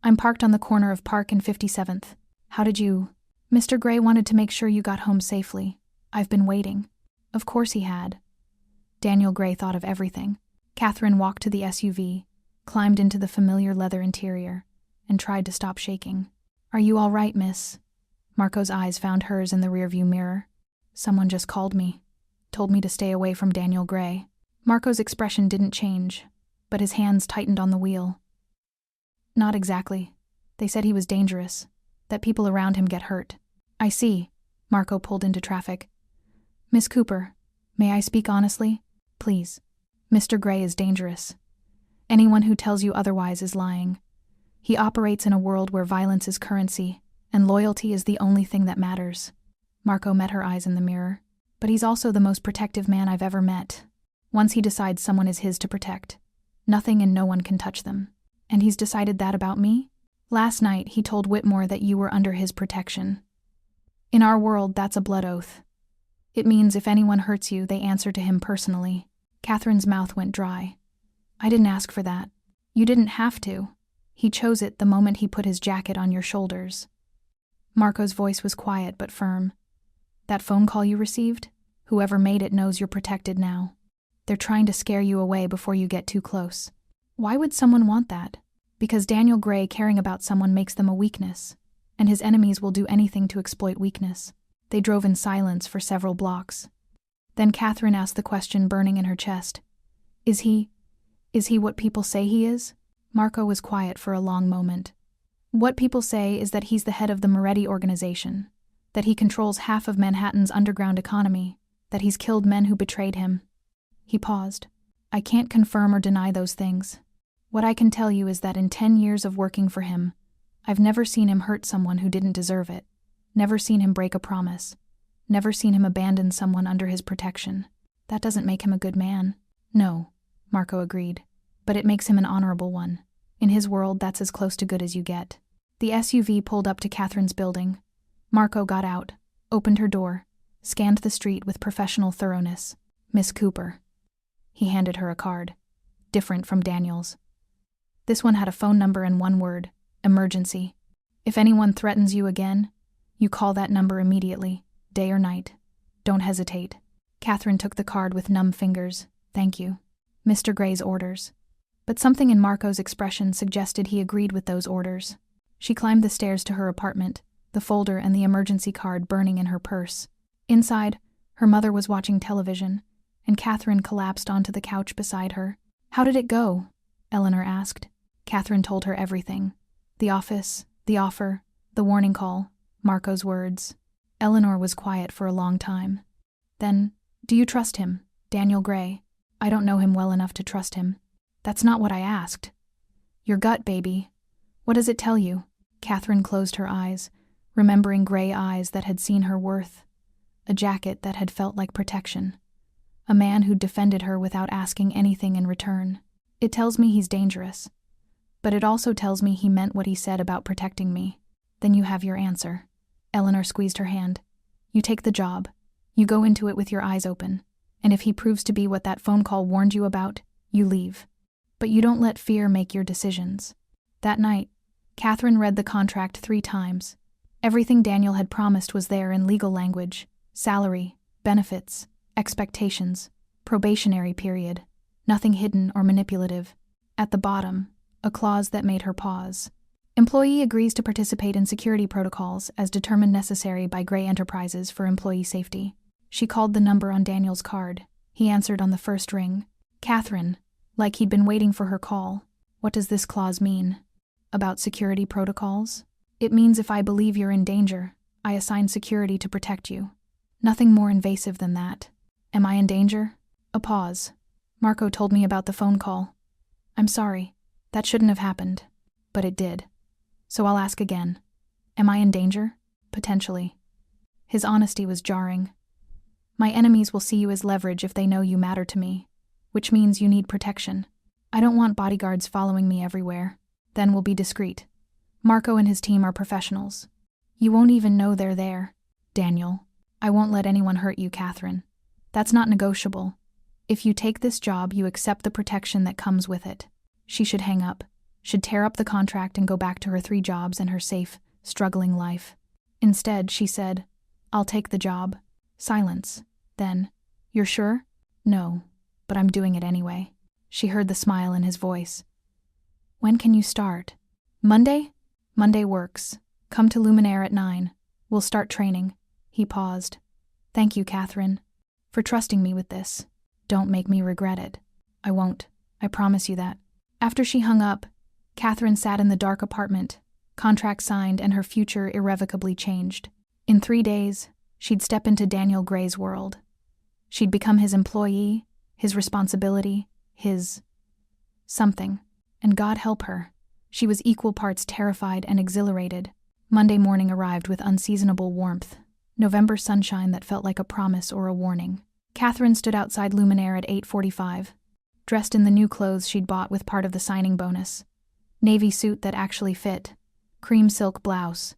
I'm parked on the corner of Park and 57th. How did you... Mr. Gray wanted to make sure you got home safely. I've been waiting. Of course he had. Daniel Gray thought of everything. Kathryn walked to the SUV, climbed into the familiar leather interior, and tried to stop shaking. Are you all right, miss? Marco's eyes found hers in the rearview mirror. Someone just called me. Told me to stay away from Daniel Gray. Marco's expression didn't change, but his hands tightened on the wheel. Not exactly. They said he was dangerous, that people around him get hurt. I see. Marco pulled into traffic. Miss Cooper, may I speak honestly? Please. Mr. Gray is dangerous. Anyone who tells you otherwise is lying. He operates in a world where violence is currency, and loyalty is the only thing that matters. Marco met her eyes in the mirror. But he's also the most protective man I've ever met. Once he decides someone is his to protect, nothing and no one can touch them. And he's decided that about me? Last night, he told Whitmore that you were under his protection. In our world, that's a blood oath. It means if anyone hurts you, they answer to him personally. Kathryn's mouth went dry. I didn't ask for that. You didn't have to. He chose it the moment he put his jacket on your shoulders. Marco's voice was quiet but firm. That phone call you received? Whoever made it knows you're protected now. They're trying to scare you away before you get too close. Why would someone want that? Because Daniel Gray caring about someone makes them a weakness, and his enemies will do anything to exploit weakness. They drove in silence for several blocks. Then Kathryn asked the question burning in her chest. Is he what people say he is? Marco was quiet for a long moment. What people say is that he's the head of the Moretti organization, that he controls half of Manhattan's underground economy, that he's killed men who betrayed him. He paused. I can't confirm or deny those things. What I can tell you is that in 10 years of working for him, I've never seen him hurt someone who didn't deserve it, never seen him break a promise, never seen him abandon someone under his protection. That doesn't make him a good man. No, Marco agreed, but it makes him an honorable one. In his world, that's as close to good as you get. The SUV pulled up to Kathryn's building. Marco got out, opened her door, scanned the street with professional thoroughness. Miss Cooper. He handed her a card, different from Daniel's. This one had a phone number and one word, emergency. If anyone threatens you again, you call that number immediately, day or night. Don't hesitate. Kathryn took the card with numb fingers. Thank you. Mr. Gray's orders. But something in Marco's expression suggested he agreed with those orders. She climbed the stairs to her apartment, the folder and the emergency card burning in her purse. Inside, her mother was watching television, and Kathryn collapsed onto the couch beside her. How did it go? Eleanor asked. Kathryn told her everything. The office, the offer, the warning call, Marco's words. Eleanor was quiet for a long time. Then, do you trust him, Daniel Gray? I don't know him well enough to trust him. That's not what I asked. Your gut, baby. What does it tell you? Kathryn closed her eyes, remembering gray eyes that had seen her worth. A jacket that had felt like protection. A man who'd defended her without asking anything in return. It tells me he's dangerous. But it also tells me he meant what he said about protecting me. Then you have your answer. Eleanor squeezed her hand. You take the job. You go into it with your eyes open. And if he proves to be what that phone call warned you about, you leave. But you don't let fear make your decisions. That night, Kathryn read the contract 3 times. Everything Daniel had promised was there in legal language: salary, benefits, expectations, probationary period. Nothing hidden or manipulative. At the bottom, a clause that made her pause. Employee agrees to participate in security protocols as determined necessary by Gray Enterprises for employee safety. She called the number on Daniel's card. He answered on the first ring. Kathryn, like he'd been waiting for her call. What does this clause mean? About security protocols? It means if I believe you're in danger, I assign security to protect you. Nothing more invasive than that. Am I in danger? A pause. Marco told me about the phone call. I'm sorry. That shouldn't have happened. But it did. So I'll ask again. Am I in danger? Potentially. His honesty was jarring. My enemies will see you as leverage if they know you matter to me, which means you need protection. I don't want bodyguards following me everywhere. Then we'll be discreet. Marco and his team are professionals. You won't even know they're there. Daniel, I won't let anyone hurt you, Kathryn. That's not negotiable. If you take this job, you accept the protection that comes with it. She should hang up, should tear up the contract and go back to her 3 jobs and her safe, struggling life. Instead, she said, I'll take the job. Silence. Then, you're sure? No, but I'm doing it anyway. She heard the smile in his voice. When can you start? Monday? Monday works. Come to Luminaire at 9. We'll start training. He paused. Thank you, Kathryn, for trusting me with this. Don't make me regret it. I won't. I promise you that. After she hung up, Kathryn sat in the dark apartment, contract signed and her future irrevocably changed. In 3 days, she'd step into Daniel Gray's world. She'd become his employee, his responsibility, his something. And God help her. She was equal parts terrified and exhilarated. Monday morning arrived with unseasonable warmth, November sunshine that felt like a promise or a warning. Kathryn stood outside Luminaire at 8:45, dressed in the new clothes she'd bought with part of the signing bonus. Navy suit that actually fit, cream silk blouse,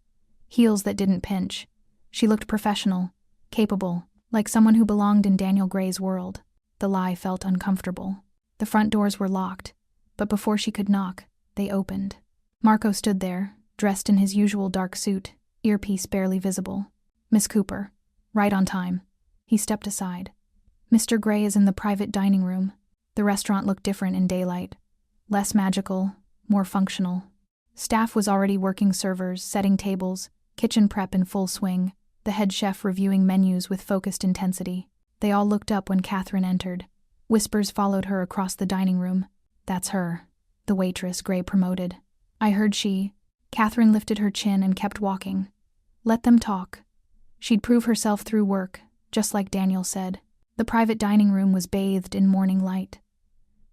heels that didn't pinch. She looked professional, capable, like someone who belonged in Daniel Gray's world. The lie felt uncomfortable. The front doors were locked, but before she could knock, they opened. Marco stood there, dressed in his usual dark suit, earpiece barely visible. Miss Cooper, right on time. He stepped aside. Mr. Gray is in the private dining room. The restaurant looked different in daylight. Less magical, more functional. Staff was already working servers, setting tables, kitchen prep in full swing, the head chef reviewing menus with focused intensity. They all looked up when Kathryn entered. Whispers followed her across the dining room. That's her, the waitress Gray promoted. I heard she. Kathryn lifted her chin and kept walking. Let them talk. She'd prove herself through work, just like Daniel said. The private dining room was bathed in morning light.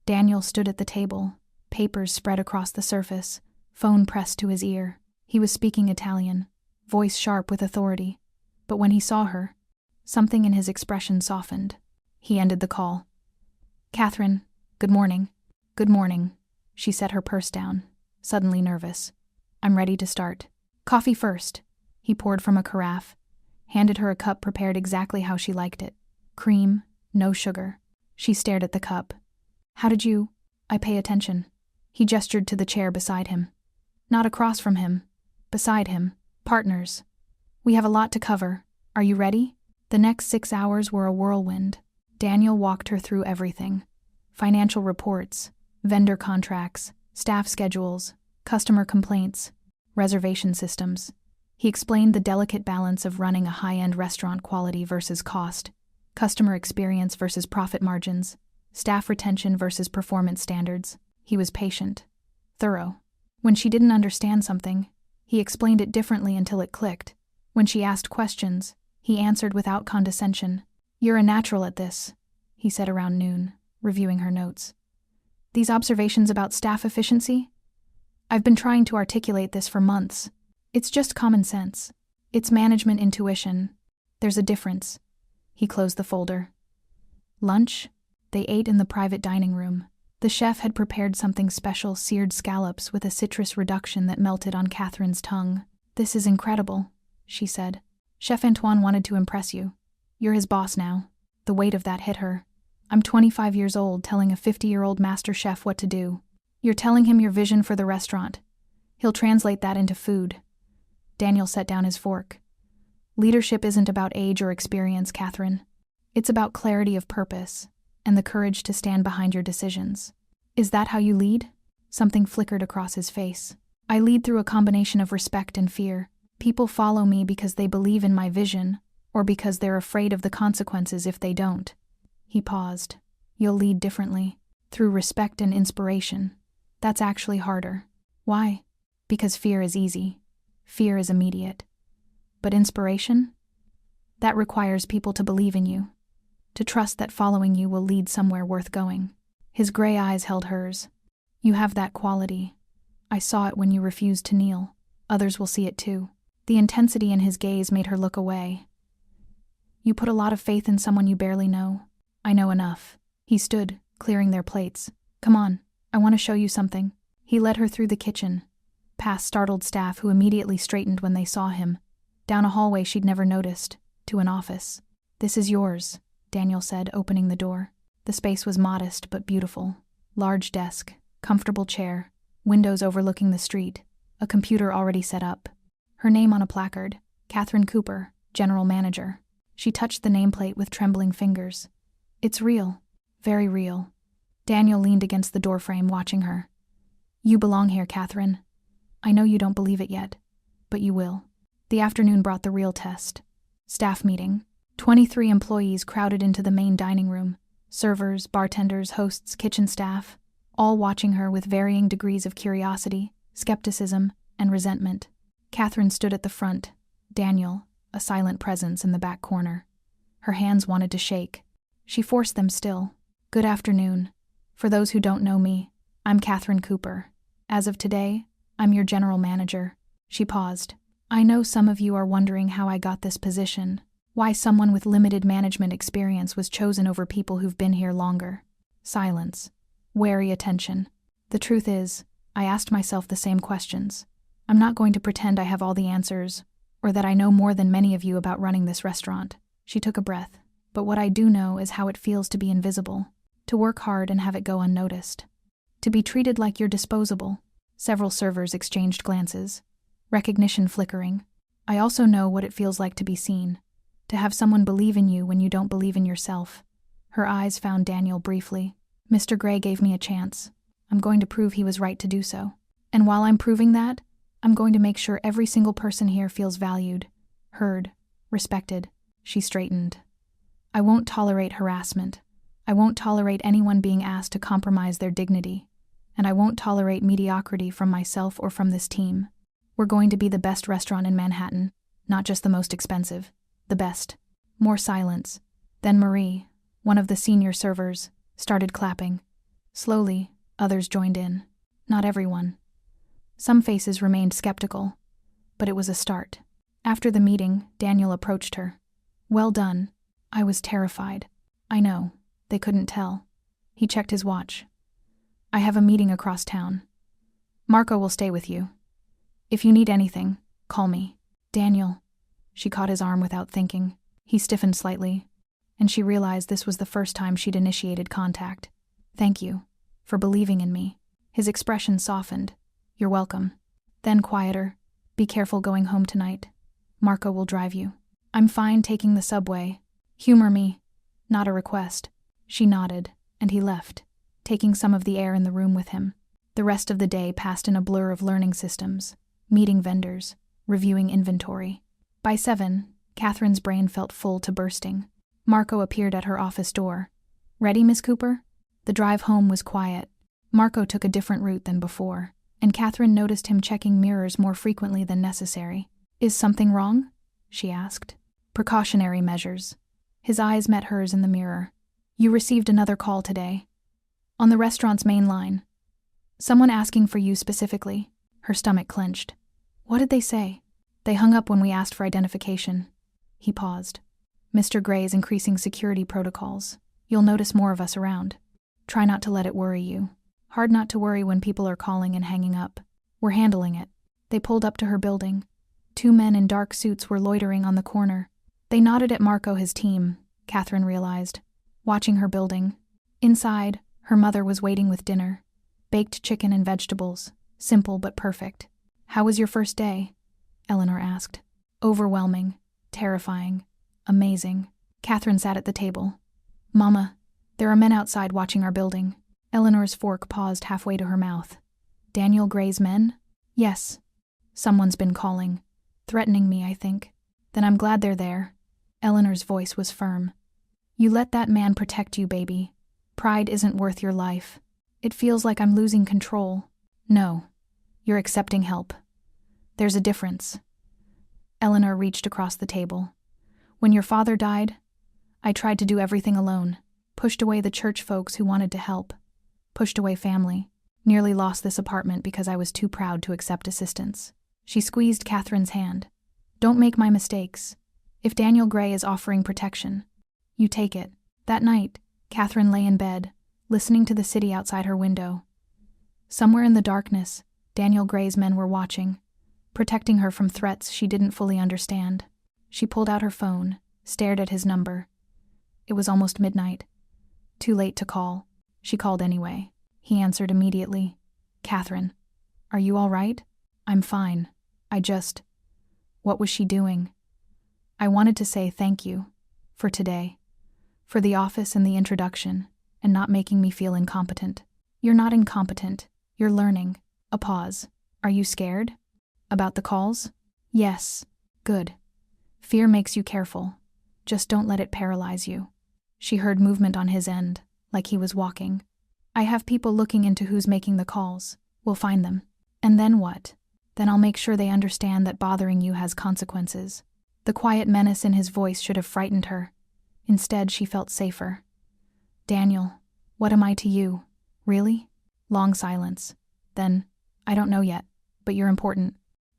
Daniel stood at the table, papers spread across the surface, phone pressed to his ear. He was speaking Italian, voice sharp with authority. But when he saw her, something in his expression softened. He ended the call. Kathryn, good morning. Good morning. She set her purse down, suddenly nervous. I'm ready to start. Coffee first. He poured from a carafe, handed her a cup prepared exactly how she liked it. Cream, no sugar. She stared at the cup. How did you? I pay attention. He gestured to the chair beside him. Not across from him. Beside him. Partners. We have a lot to cover. Are you ready? The next 6 hours were a whirlwind. Daniel walked her through everything. Financial reports, vendor contracts, staff schedules, customer complaints, reservation systems. He explained the delicate balance of running a high-end restaurant, quality versus cost, customer experience versus profit margins, staff retention versus performance standards. He was patient, thorough. When she didn't understand something, he explained it differently until it clicked. When she asked questions, he answered without condescension. You're a natural at this, he said around noon, reviewing her notes. These observations about staff efficiency? I've been trying to articulate this for months. It's just common sense. It's management intuition. There's a difference. He closed the folder. Lunch? They ate in the private dining room. The chef had prepared something special, seared scallops with a citrus reduction that melted on Kathryn's tongue. This is incredible, she said. Chef Antoine wanted to impress you. You're his boss now. The weight of that hit her. I'm 25 years old telling a 50-year-old master chef what to do. You're telling him your vision for the restaurant. He'll translate that into food. Daniel set down his fork. Leadership isn't about age or experience, Kathryn. It's about clarity of purpose and the courage to stand behind your decisions. Is that how you lead? Something flickered across his face. I lead through a combination of respect and fear. People follow me because they believe in my vision, or because they're afraid of the consequences if they don't. He paused. You'll lead differently, through respect and inspiration. That's actually harder. Why? Because fear is easy. Fear is immediate. But inspiration? That requires people to believe in you, to trust that following you will lead somewhere worth going. His gray eyes held hers. You have that quality. I saw it when you refused to kneel. Others will see it too. The intensity in his gaze made her look away. You put a lot of faith in someone you barely know. I know enough. He stood, clearing their plates. Come on, I want to show you something. He led her through the kitchen, past startled staff who immediately straightened when they saw him, down a hallway she'd never noticed, to an office. This is yours, Daniel said, opening the door. The space was modest but beautiful. Large desk, comfortable chair, windows overlooking the street, a computer already set up. Her name on a placard, Kathryn Cooper, General Manager. She touched the nameplate with trembling fingers. It's real. Very real. Daniel leaned against the doorframe, watching her. You belong here, Kathryn. I know you don't believe it yet, but you will. The afternoon brought the real test. Staff meeting. 23 employees crowded into the main dining room. Servers, bartenders, hosts, kitchen staff, all watching her with varying degrees of curiosity, skepticism, and resentment. Kathryn stood at the front, Daniel, a silent presence in the back corner. Her hands wanted to shake. She forced them still. Good afternoon. For those who don't know me, I'm Kathryn Cooper. As of today, I'm your general manager. She paused. I know some of you are wondering how I got this position, why someone with limited management experience was chosen over people who've been here longer. Silence. Wary attention. The truth is, I asked myself the same questions. I'm not going to pretend I have all the answers, or that I know more than many of you about running this restaurant. She took a breath. But what I do know is how it feels to be invisible, to work hard and have it go unnoticed, to be treated like you're disposable. Several servers exchanged glances, recognition flickering. I also know what it feels like to be seen, to have someone believe in you when you don't believe in yourself. Her eyes found Daniel briefly. Mr. Gray gave me a chance. I'm going to prove he was right to do so. And while I'm proving that, I'm going to make sure every single person here feels valued, heard, respected. She straightened. I won't tolerate harassment. I won't tolerate anyone being asked to compromise their dignity. And I won't tolerate mediocrity from myself or from this team. We're going to be the best restaurant in Manhattan, not just the most expensive. The best. More silence. Then Marie, one of the senior servers, started clapping. Slowly, others joined in. Not everyone. Some faces remained skeptical, but it was a start. After the meeting, Daniel approached her. Well done. I was terrified. I know. They couldn't tell. He checked his watch. I have a meeting across town. Marco will stay with you. If you need anything, call me. Daniel. She caught his arm without thinking. He stiffened slightly, and she realized this was the first time she'd initiated contact. Thank you for believing in me. His expression softened. You're welcome. Then quieter. Be careful going home tonight. Marco will drive you. I'm fine taking the subway. Humor me. Not a request. She nodded, and he left, taking some of the air in the room with him. The rest of the day passed in a blur of learning systems, meeting vendors, reviewing inventory. By 7, Kathryn's brain felt full to bursting. Marco appeared at her office door. Ready, Miss Cooper? The drive home was quiet. Marco took a different route than before, and Kathryn noticed him checking mirrors more frequently than necessary. Is something wrong? She asked. Precautionary measures. His eyes met hers in the mirror. You received another call today. On the restaurant's main line. Someone asking for you specifically. Her stomach clenched. What did they say? They hung up when we asked for identification. He paused. Mr. Gray is increasing security protocols. You'll notice more of us around. Try not to let it worry you. Hard not to worry when people are calling and hanging up. We're handling it. They pulled up to her building. 2 men in dark suits were loitering on the corner. They nodded at Marco, his team, Kathryn realized, watching her building. Inside, her mother was waiting with dinner. Baked chicken and vegetables, simple but perfect. How was your first day? Eleanor asked. Overwhelming, terrifying, amazing. Kathryn sat at the table. Mama, there are men outside watching our building. Eleanor's fork paused halfway to her mouth. Daniel Gray's men? Yes. Someone's been calling. Threatening me, I think. Then I'm glad they're there. Eleanor's voice was firm. You let that man protect you, baby. Pride isn't worth your life. It feels like I'm losing control. No. You're accepting help. There's a difference. Eleanor reached across the table. When your father died, I tried to do everything alone. Pushed away the church folks who wanted to help. Pushed away family. Nearly lost this apartment because I was too proud to accept assistance. She squeezed Kathryn's hand. Don't make my mistakes. If Daniel Gray is offering protection, you take it. That night, Kathryn lay in bed, listening to the city outside her window. Somewhere in the darkness, Daniel Gray's men were watching, protecting her from threats she didn't fully understand. She pulled out her phone, stared at his number. It was almost midnight. Too late to call. She called anyway. He answered immediately. Kathryn, are you all right? I'm fine. What was she doing? I wanted to say thank you. For today. For the office and the introduction, and not making me feel incompetent. You're not incompetent. You're learning. A pause. Are you scared? About the calls? Yes. Good. Fear makes you careful. Just don't let it paralyze you. She heard movement on his end, like he was walking. I have people looking into who's making the calls. We'll find them. And then what? Then I'll make sure they understand that bothering you has consequences. The quiet menace in his voice should have frightened her. Instead, she felt safer. Daniel, what am I to you? Really? Long silence. Then, I don't know yet, but you're important.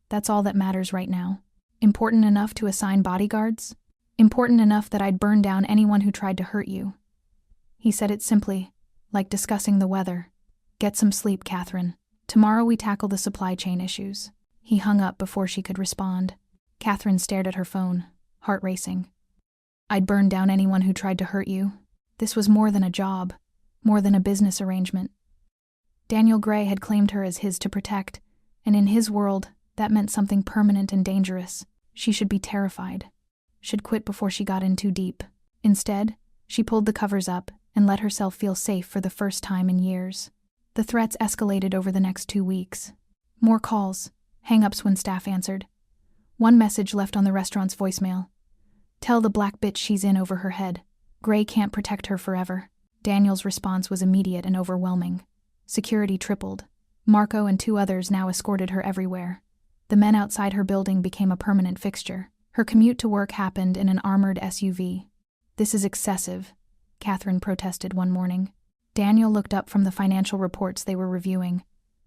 That's all that matters right now. Important enough to assign bodyguards? Important enough that I'd burn down anyone who tried to hurt you. He said it simply, like discussing the weather. Get some sleep, Kathryn. Tomorrow we tackle the supply chain issues. He hung up before she could respond. Kathryn stared at her phone, heart racing. I'd burn down anyone who tried to hurt you. This was more than a job, more than a business arrangement. Daniel Gray had claimed her as his to protect, and in his world, that meant something permanent and dangerous. She should be terrified. Should quit before she got in too deep. Instead, she pulled the covers up and let herself feel safe for the first time in years. The threats escalated over the next 2 weeks. More calls, hang-ups when staff answered. One message left on the restaurant's voicemail. Tell the black bitch she's in over her head. Gray can't protect her forever. Daniel's response was immediate and overwhelming. Security tripled. Marco and 2 others now escorted her everywhere. The men outside her building became a permanent fixture. Her commute to work happened in an armored SUV. This is excessive, Kathryn protested one morning. Daniel looked up from the financial reports they were reviewing.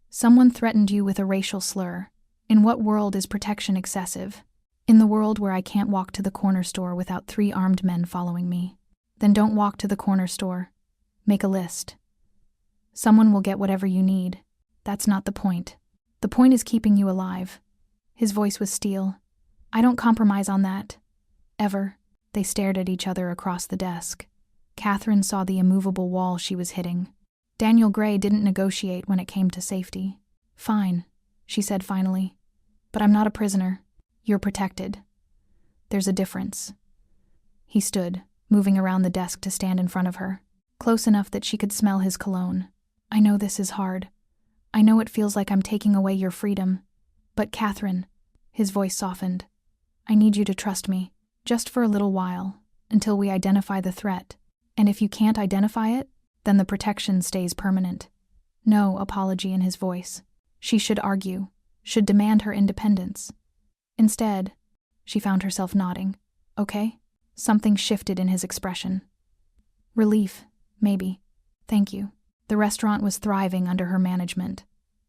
Someone threatened you with a racial slur. In what world is protection excessive? In the world where I can't walk to the corner store without 3 armed men following me. Then don't walk to the corner store. Make a list. Someone will get whatever you need. That's not the point. The point is keeping you alive. His voice was steel. I don't compromise on that. Ever. They stared at each other across the desk. Kathryn saw the immovable wall she was hitting. Daniel Gray didn't negotiate when it came to safety. Fine, she said finally. But I'm not a prisoner. You're protected. There's a difference. He stood, moving around the desk to stand in front of her, close enough that she could smell his cologne. I know this is hard. I know it feels like I'm taking away your freedom. But Kathryn, his voice softened, I need you to trust me, just for a little while, until we identify the threat. And if you can't identify it, then the protection stays permanent. No apology in his voice. She should argue, should demand her independence. Instead, she found herself nodding. Okay? Something shifted in his expression. Relief, maybe. Thank you. The restaurant was thriving under her management.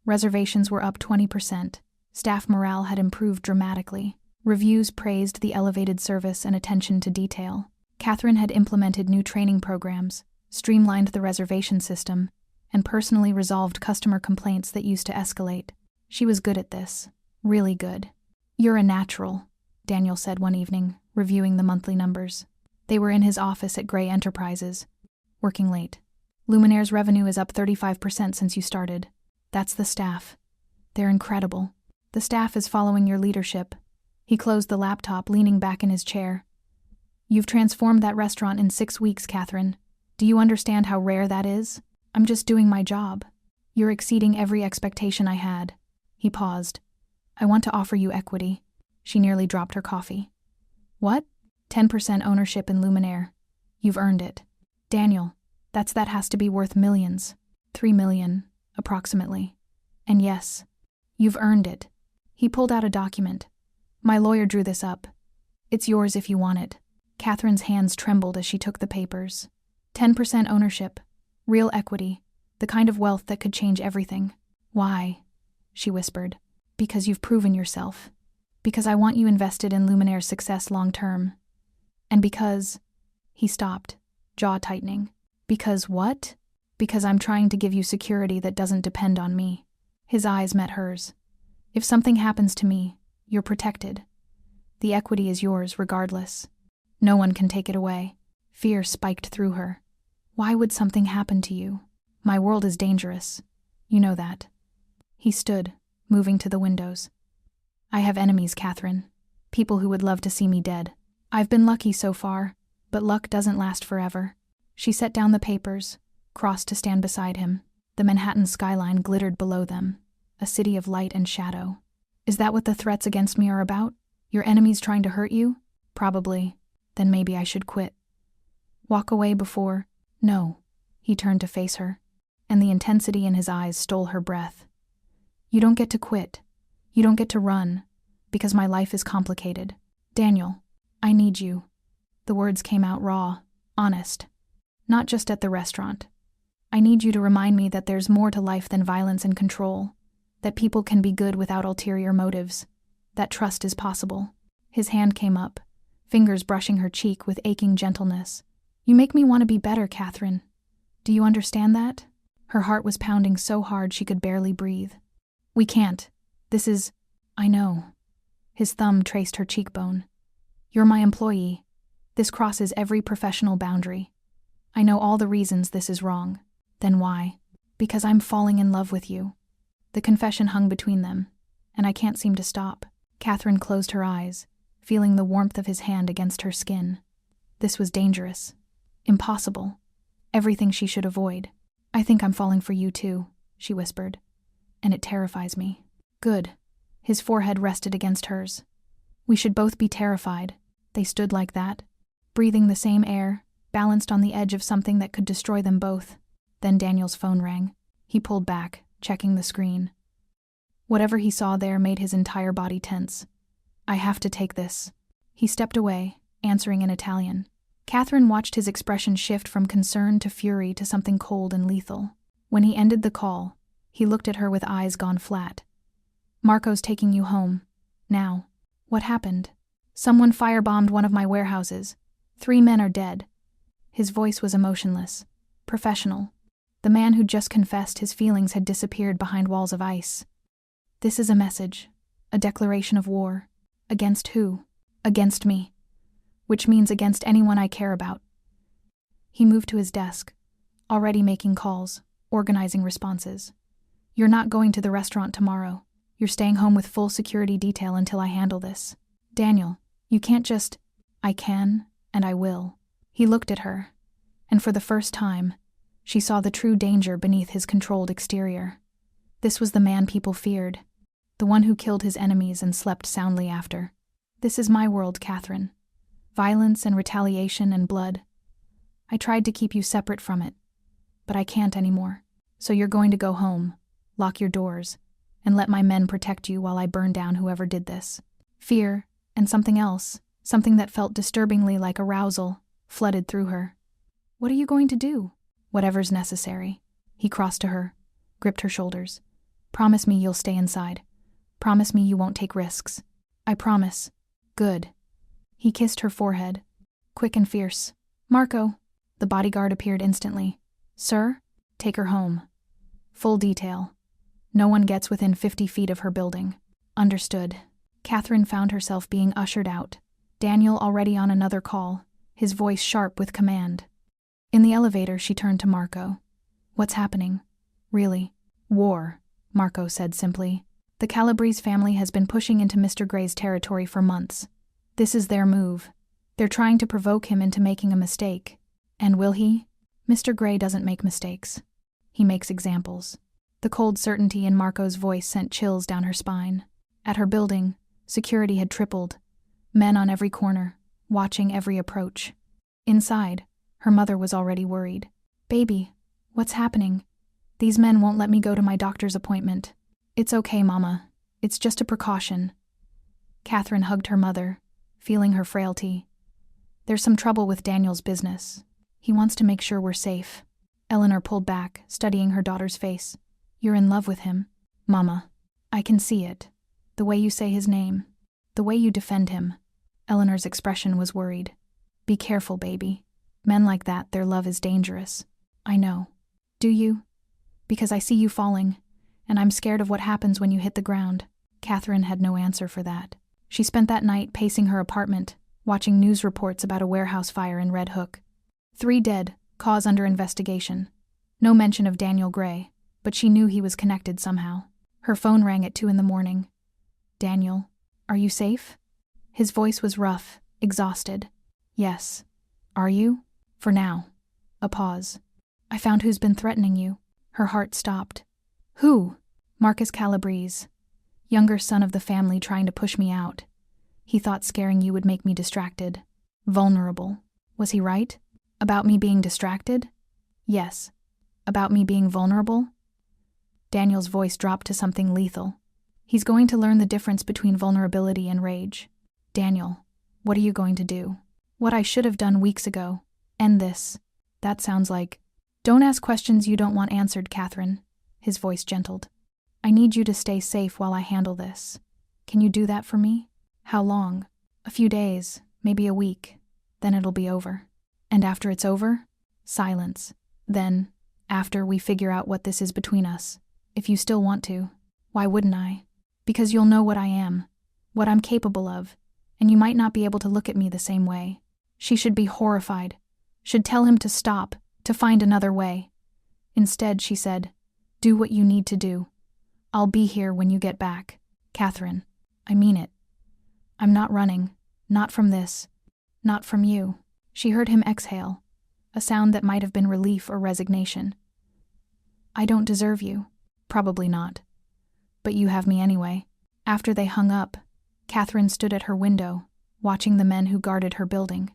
Reservations were up 20%. Staff morale had improved dramatically. Reviews praised the elevated service and attention to detail. Kathryn had implemented new training programs, streamlined the reservation system, and personally resolved customer complaints that used to escalate. She was good at this. Really good. You're a natural, Daniel said one evening, reviewing the monthly numbers. They were in his office at Gray Enterprises, working late. Luminaire's revenue is up 35% since you started. That's the staff. They're incredible. The The staff is following your leadership. He closed the laptop, leaning back in his chair. You've transformed that restaurant in 6 weeks, Kathryn. Do you understand how rare that is? I'm just doing my job. You're exceeding every expectation I had. He paused. I want to offer you equity. She nearly dropped her coffee. What? 10% ownership in Luminaire. You've earned it. Daniel, that has to be worth millions. 3 million, approximately. And yes, you've earned it. He pulled out a document. My lawyer drew this up. It's yours if you want it. Kathryn's hands trembled as she took the papers. 10% ownership, real equity, the kind of wealth that could change everything. Why? She whispered. Because you've proven yourself. Because I want you invested in Luminaire's success long term. And because... He stopped, jaw tightening. Because what? Because I'm trying to give you security that doesn't depend on me. His eyes met hers. If something happens to me, you're protected. The equity is yours regardless. No one can take it away. Fear spiked through her. Why would something happen to you? My world is dangerous. You know that. He stood, moving to the windows. I have enemies, Kathryn. People who would love to see me dead. I've been lucky so far, but luck doesn't last forever. She set down the papers, crossed to stand beside him. The Manhattan skyline glittered below them, a city of light and shadow. Is that what the threats against me are about? Your enemies trying to hurt you? Probably. Then maybe I should quit. Walk away before... No. He turned to face her, and the intensity in his eyes stole her breath. You don't get to quit. You don't get to run, because my life is complicated. Daniel, I need you. The words came out raw, honest. Not just at the restaurant. I need you to remind me that there's more to life than violence and control, that people can be good without ulterior motives, that trust is possible. His hand came up, fingers brushing her cheek with aching gentleness. You make me want to be better, Kathryn. Do you understand that? Her heart was pounding so hard she could barely breathe. We can't. This is... I know. His thumb traced her cheekbone. You're my employee. This crosses every professional boundary. I know all the reasons this is wrong. Then why? Because I'm falling in love with you. The confession hung between them, and I can't seem to stop. Kathryn closed her eyes, feeling the warmth of his hand against her skin. This was dangerous. Impossible. Everything she should avoid. I think I'm falling for you too, she whispered. And it terrifies me. Good. His forehead rested against hers. We should both be terrified. They stood like that, breathing the same air, balanced on the edge of something that could destroy them both. Then Daniel's phone rang. He pulled back, checking the screen. Whatever he saw there made his entire body tense. I have to take this. He stepped away, answering in Italian. Kathryn watched his expression shift from concern to fury to something cold and lethal. When he ended the call, he looked at her with eyes gone flat. Marco's taking you home. Now. What happened? Someone firebombed one of my warehouses. 3 men are dead. His voice was emotionless, professional. The man who'd just confessed his feelings had disappeared behind walls of ice. This is a message, a declaration of war. Against who? Against me. Which means against anyone I care about. He moved to his desk, already making calls, organizing responses. You're not going to the restaurant tomorrow. You're staying home with full security detail until I handle this. Daniel, you can't just... I can, and I will. He looked at her, and for the first time, she saw the true danger beneath his controlled exterior. This was the man people feared, the one who killed his enemies and slept soundly after. This is my world, Kathryn. Violence and retaliation and blood. I tried to keep you separate from it, but I can't anymore. So you're going to go home, lock your doors, and let my men protect you while I burn down whoever did this. Fear, and something else, something that felt disturbingly like arousal, flooded through her. What are you going to do? Whatever's necessary. He crossed to her, gripped her shoulders. Promise me you'll stay inside. Promise me you won't take risks. I promise. Good. He kissed her forehead, quick and fierce. Marco. The bodyguard appeared instantly. Sir? Take her home. Full detail. No one gets within 50 feet of her building. Understood. Kathryn found herself being ushered out. Daniel already on another call, his voice sharp with command. In the elevator, she turned to Marco. What's happening? Really? War, Marco said simply. The Calabrese family has been pushing into Mr. Gray's territory for months. This is their move. They're trying to provoke him into making a mistake. And will he? Mr. Gray doesn't make mistakes. He makes examples. The cold certainty in Marco's voice sent chills down her spine. At her building, security had tripled. Men on every corner, watching every approach. Inside, her mother was already worried. "Baby, what's happening? These men won't let me go to my doctor's appointment." "It's okay, Mama. It's just a precaution." Kathryn hugged her mother, feeling her frailty. "There's some trouble with Daniel's business. He wants to make sure we're safe." Eleanor pulled back, studying her daughter's face. "You're in love with him, Mama. I can see it. The way you say his name. The way you defend him." Eleanor's expression was worried. "Be careful, baby. Men like that, their love is dangerous." "I know." "Do you?" "Because I see you falling, and I'm scared of what happens when you hit the ground." Kathryn had no answer for that. She spent that night pacing her apartment, watching news reports about a warehouse fire in Red Hook. 3 dead, cause under investigation. No mention of Daniel Gray, but she knew he was connected somehow. Her phone rang at 2 a.m. "Daniel, are you safe?" His voice was rough, exhausted. "Yes. Are you?" "For now." A pause. "I found who's been threatening you." Her heart stopped. "Who?" "Marcus Calabrese. Younger son of the family trying to push me out. He thought scaring you would make me distracted. Vulnerable. Was he right? About me being distracted?" "Yes." "About me being vulnerable?" Daniel's voice dropped to something lethal. "He's going to learn the difference between vulnerability and rage." "Daniel, what are you going to do?" "What I should have done weeks ago. End this." "That sounds like—" "Don't ask questions you don't want answered, Kathryn." His voice gentled. "I need you to stay safe while I handle this. Can you do that for me?" "How long?" "A few days, maybe a week. Then it'll be over." "And after it's over?" Silence. "Then, after we figure out what this is between us. If you still want to." "Why wouldn't I?" "Because you'll know what I am, what I'm capable of, and you might not be able to look at me the same way." She should be horrified, should tell him to stop, to find another way. Instead, she said, "Do what you need to do. I'll be here when you get back." "Kathryn, I mean it. I'm not running, not from this, not from you." She heard him exhale, a sound that might have been relief or resignation. "I don't deserve you." "Probably not. But you have me anyway." After they hung up, Kathryn stood at her window, watching the men who guarded her building.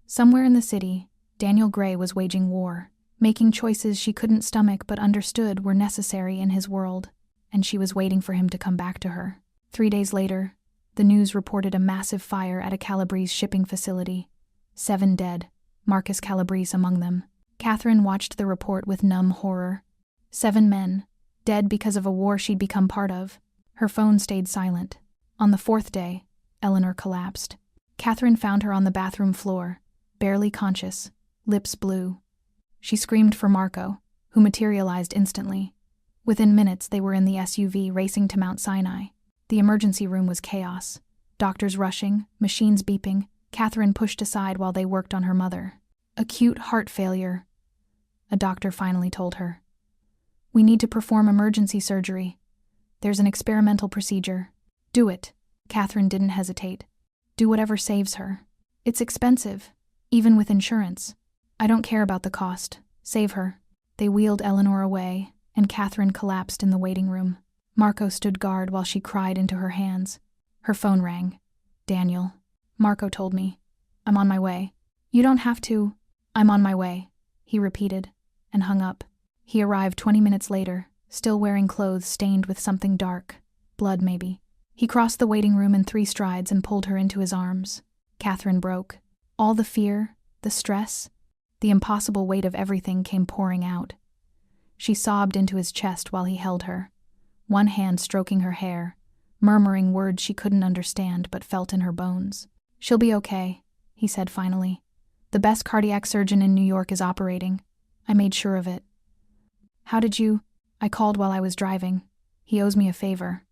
Somewhere in the city, Daniel Gray was waging war, making choices she couldn't stomach but understood were necessary in his world, and she was waiting for him to come back to her. 3 days later, the news reported a massive fire at a Calabrese shipping facility. 7 dead, Marcus Calabrese among them. Kathryn watched the report with numb horror. 7 men, dead because of a war she'd become part of. Her phone stayed silent. On the 4th day, Eleanor collapsed. Kathryn found her on the bathroom floor, barely conscious, lips blue. She screamed for Marco, who materialized instantly. Within minutes, they were in the SUV racing to Mount Sinai. The emergency room was chaos. Doctors rushing, machines beeping. Kathryn pushed aside while they worked on her mother. "Acute heart failure," a doctor finally told her. "We need to perform emergency surgery. There's an experimental procedure." "Do it." Kathryn didn't hesitate. "Do whatever saves her. It's expensive, even with insurance." "I don't care about the cost. Save her." They wheeled Eleanor away, and Kathryn collapsed in the waiting room. Marco stood guard while she cried into her hands. Her phone rang. "Daniel. Marco told me. I'm on my way." "You don't have to." "I'm on my way," he repeated, and hung up. He arrived 20 minutes later, still wearing clothes stained with something dark. Blood, maybe. He crossed the waiting room in 3 strides and pulled her into his arms. Kathryn broke. All the fear, the stress, the impossible weight of everything came pouring out. She sobbed into his chest while he held her, one hand stroking her hair, murmuring words she couldn't understand but felt in her bones. "She'll be okay," he said finally. "The best cardiac surgeon in New York is operating. I made sure of it." "How did you—" "I called while I was driving. He owes me a favor."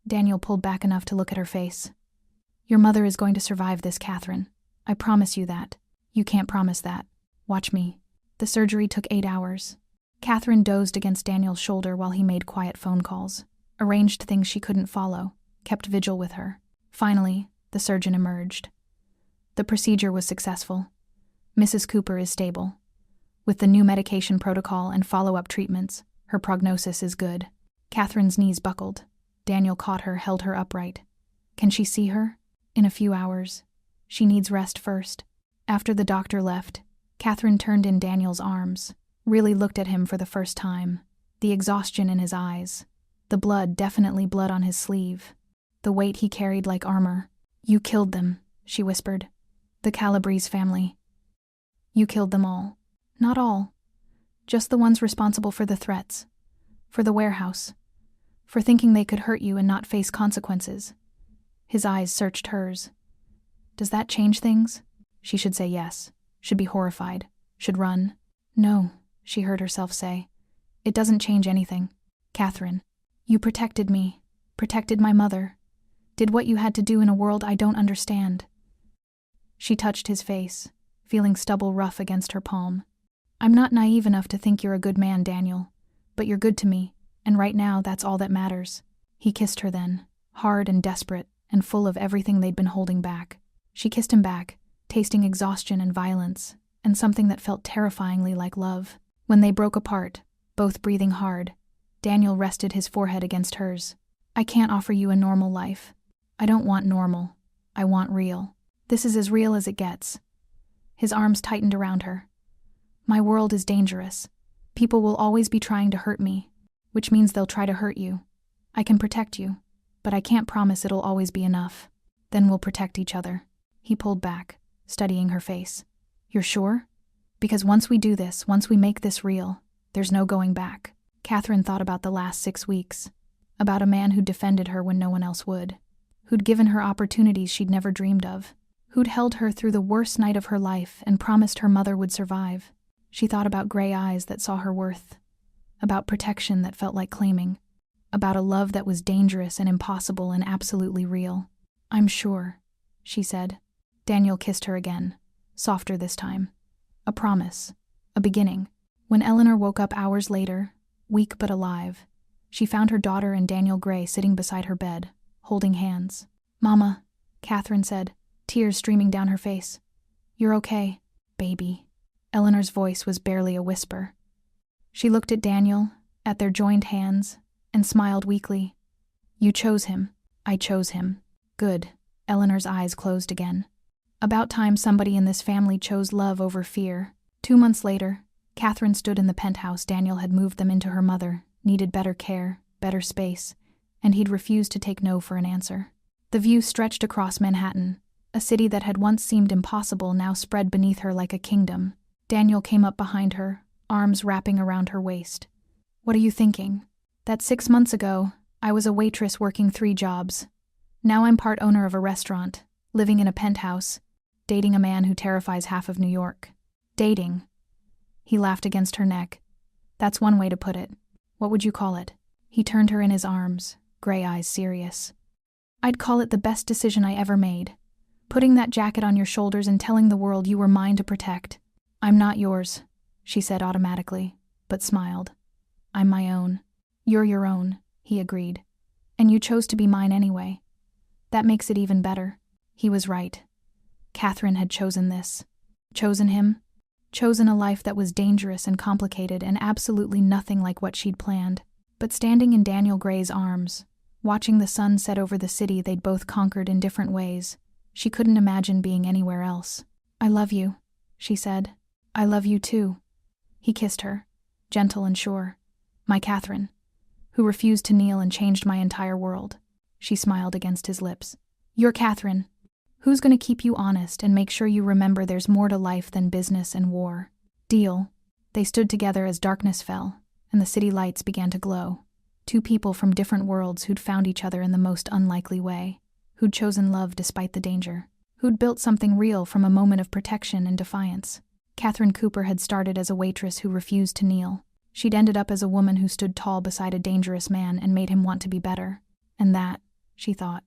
Daniel pulled back enough to look at her face. "Your mother is going to survive this, Kathryn. I promise you that." "You can't promise that. Watch me." The surgery took 8 hours. Kathryn dozed against Daniel's shoulder while he made quiet phone calls. arranged things she couldn't follow, kept vigil with her. Finally, the surgeon emerged. The procedure was successful. Mrs. Cooper is stable. With the new medication protocol and follow-up treatments, her prognosis is good. Kathryn's knees buckled. Daniel caught her, held her upright. Can she see her? In a few hours. She needs rest first. After the doctor left, Kathryn turned in Daniel's arms, really looked at him for the first time. The exhaustion in his eyes. The blood, definitely blood on his sleeve. The weight he carried like armor. You killed them, she whispered. The Calabrese family. You killed them all. Not all. Just the ones responsible for the threats. For the warehouse. For thinking they could hurt you and not face consequences. His eyes searched hers. Does that change things? She should say yes. Should be horrified. Should run. No, she heard herself say. It doesn't change anything. Kathryn, you protected me. Protected my mother. Did what you had to do in a world I don't understand. She touched his face, feeling stubble rough against her palm. I'm not naive enough to think you're a good man, Daniel. But you're good to me, and right now that's all that matters. He kissed her then, hard and desperate, and full of everything they'd been holding back. She kissed him back, tasting exhaustion and violence, and something that felt terrifyingly like love. When they broke apart, both breathing hard, Daniel rested his forehead against hers. I can't offer you a normal life. I don't want normal. I want real. This is as real as it gets. His arms tightened around her. My world is dangerous. People will always be trying to hurt me, which means they'll try to hurt you. I can protect you, but I can't promise it'll always be enough. Then we'll protect each other. He pulled back, studying her face. You're sure? Because once we do this, once we make this real, there's no going back. Kathryn thought about the last 6 weeks, about a man who'd defended her when no one else would, who'd given her opportunities she'd never dreamed of, who'd held her through the worst night of her life and promised her mother would survive. She thought about gray eyes that saw her worth, about protection that felt like claiming, about a love that was dangerous and impossible and absolutely real. I'm sure, she said. Daniel kissed her again, softer this time. A promise, a beginning. When Eleanor woke up hours later, weak but alive, she found her daughter and Daniel Gray sitting beside her bed, holding hands. Mama, Kathryn said, tears streaming down her face. You're okay, baby. Eleanor's voice was barely a whisper. She looked at Daniel, at their joined hands, and smiled weakly. You chose him. I chose him. Good. Eleanor's eyes closed again. About time somebody in this family chose love over fear. 2 months later, Kathryn stood in the penthouse Daniel had moved them into. Her mother needed better care, better space, and he'd refused to take no for an answer. The view stretched across Manhattan. A city that had once seemed impossible now spread beneath her like a kingdom. Daniel came up behind her, arms wrapping around her waist. What are you thinking? That 6 months ago, I was a waitress working 3 jobs. Now I'm part owner of a restaurant, living in a penthouse, dating a man who terrifies half of New York. Dating. He laughed against her neck. That's one way to put it. What would you call it? He turned her in his arms, gray eyes serious. I'd call it the best decision I ever made. Putting that jacket on your shoulders and telling the world you were mine to protect. I'm not yours, she said automatically, but smiled. I'm my own. You're your own, he agreed. And you chose to be mine anyway. That makes it even better. He was right. Kathryn had chosen this. Chosen him. Chosen a life that was dangerous and complicated and absolutely nothing like what she'd planned. But standing in Daniel Gray's arms, watching the sun set over the city they'd both conquered in different ways, she couldn't imagine being anywhere else. I love you, she said. I love you too. He kissed her, gentle and sure. My Kathryn, who refused to kneel and changed my entire world. She smiled against his lips. You're Kathryn. Who's going to keep you honest and make sure you remember there's more to life than business and war? Deal. They stood together as darkness fell, and the city lights began to glow. 2 people from different worlds who'd found each other in the most unlikely way, who'd chosen love despite the danger, who'd built something real from a moment of protection and defiance. Kathryn Cooper had started as a waitress who refused to kneel. She'd ended up as a woman who stood tall beside a dangerous man and made him want to be better. And that, she thought,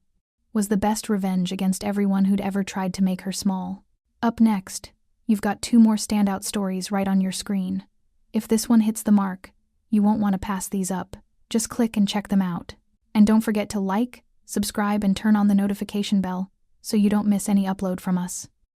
was the best revenge against everyone who'd ever tried to make her small. Up next, you've got 2 more standout stories right on your screen. If this one hits the mark, you won't want to pass these up. Just click and check them out. And don't forget to like, subscribe, and turn on the notification bell so you don't miss any upload from us.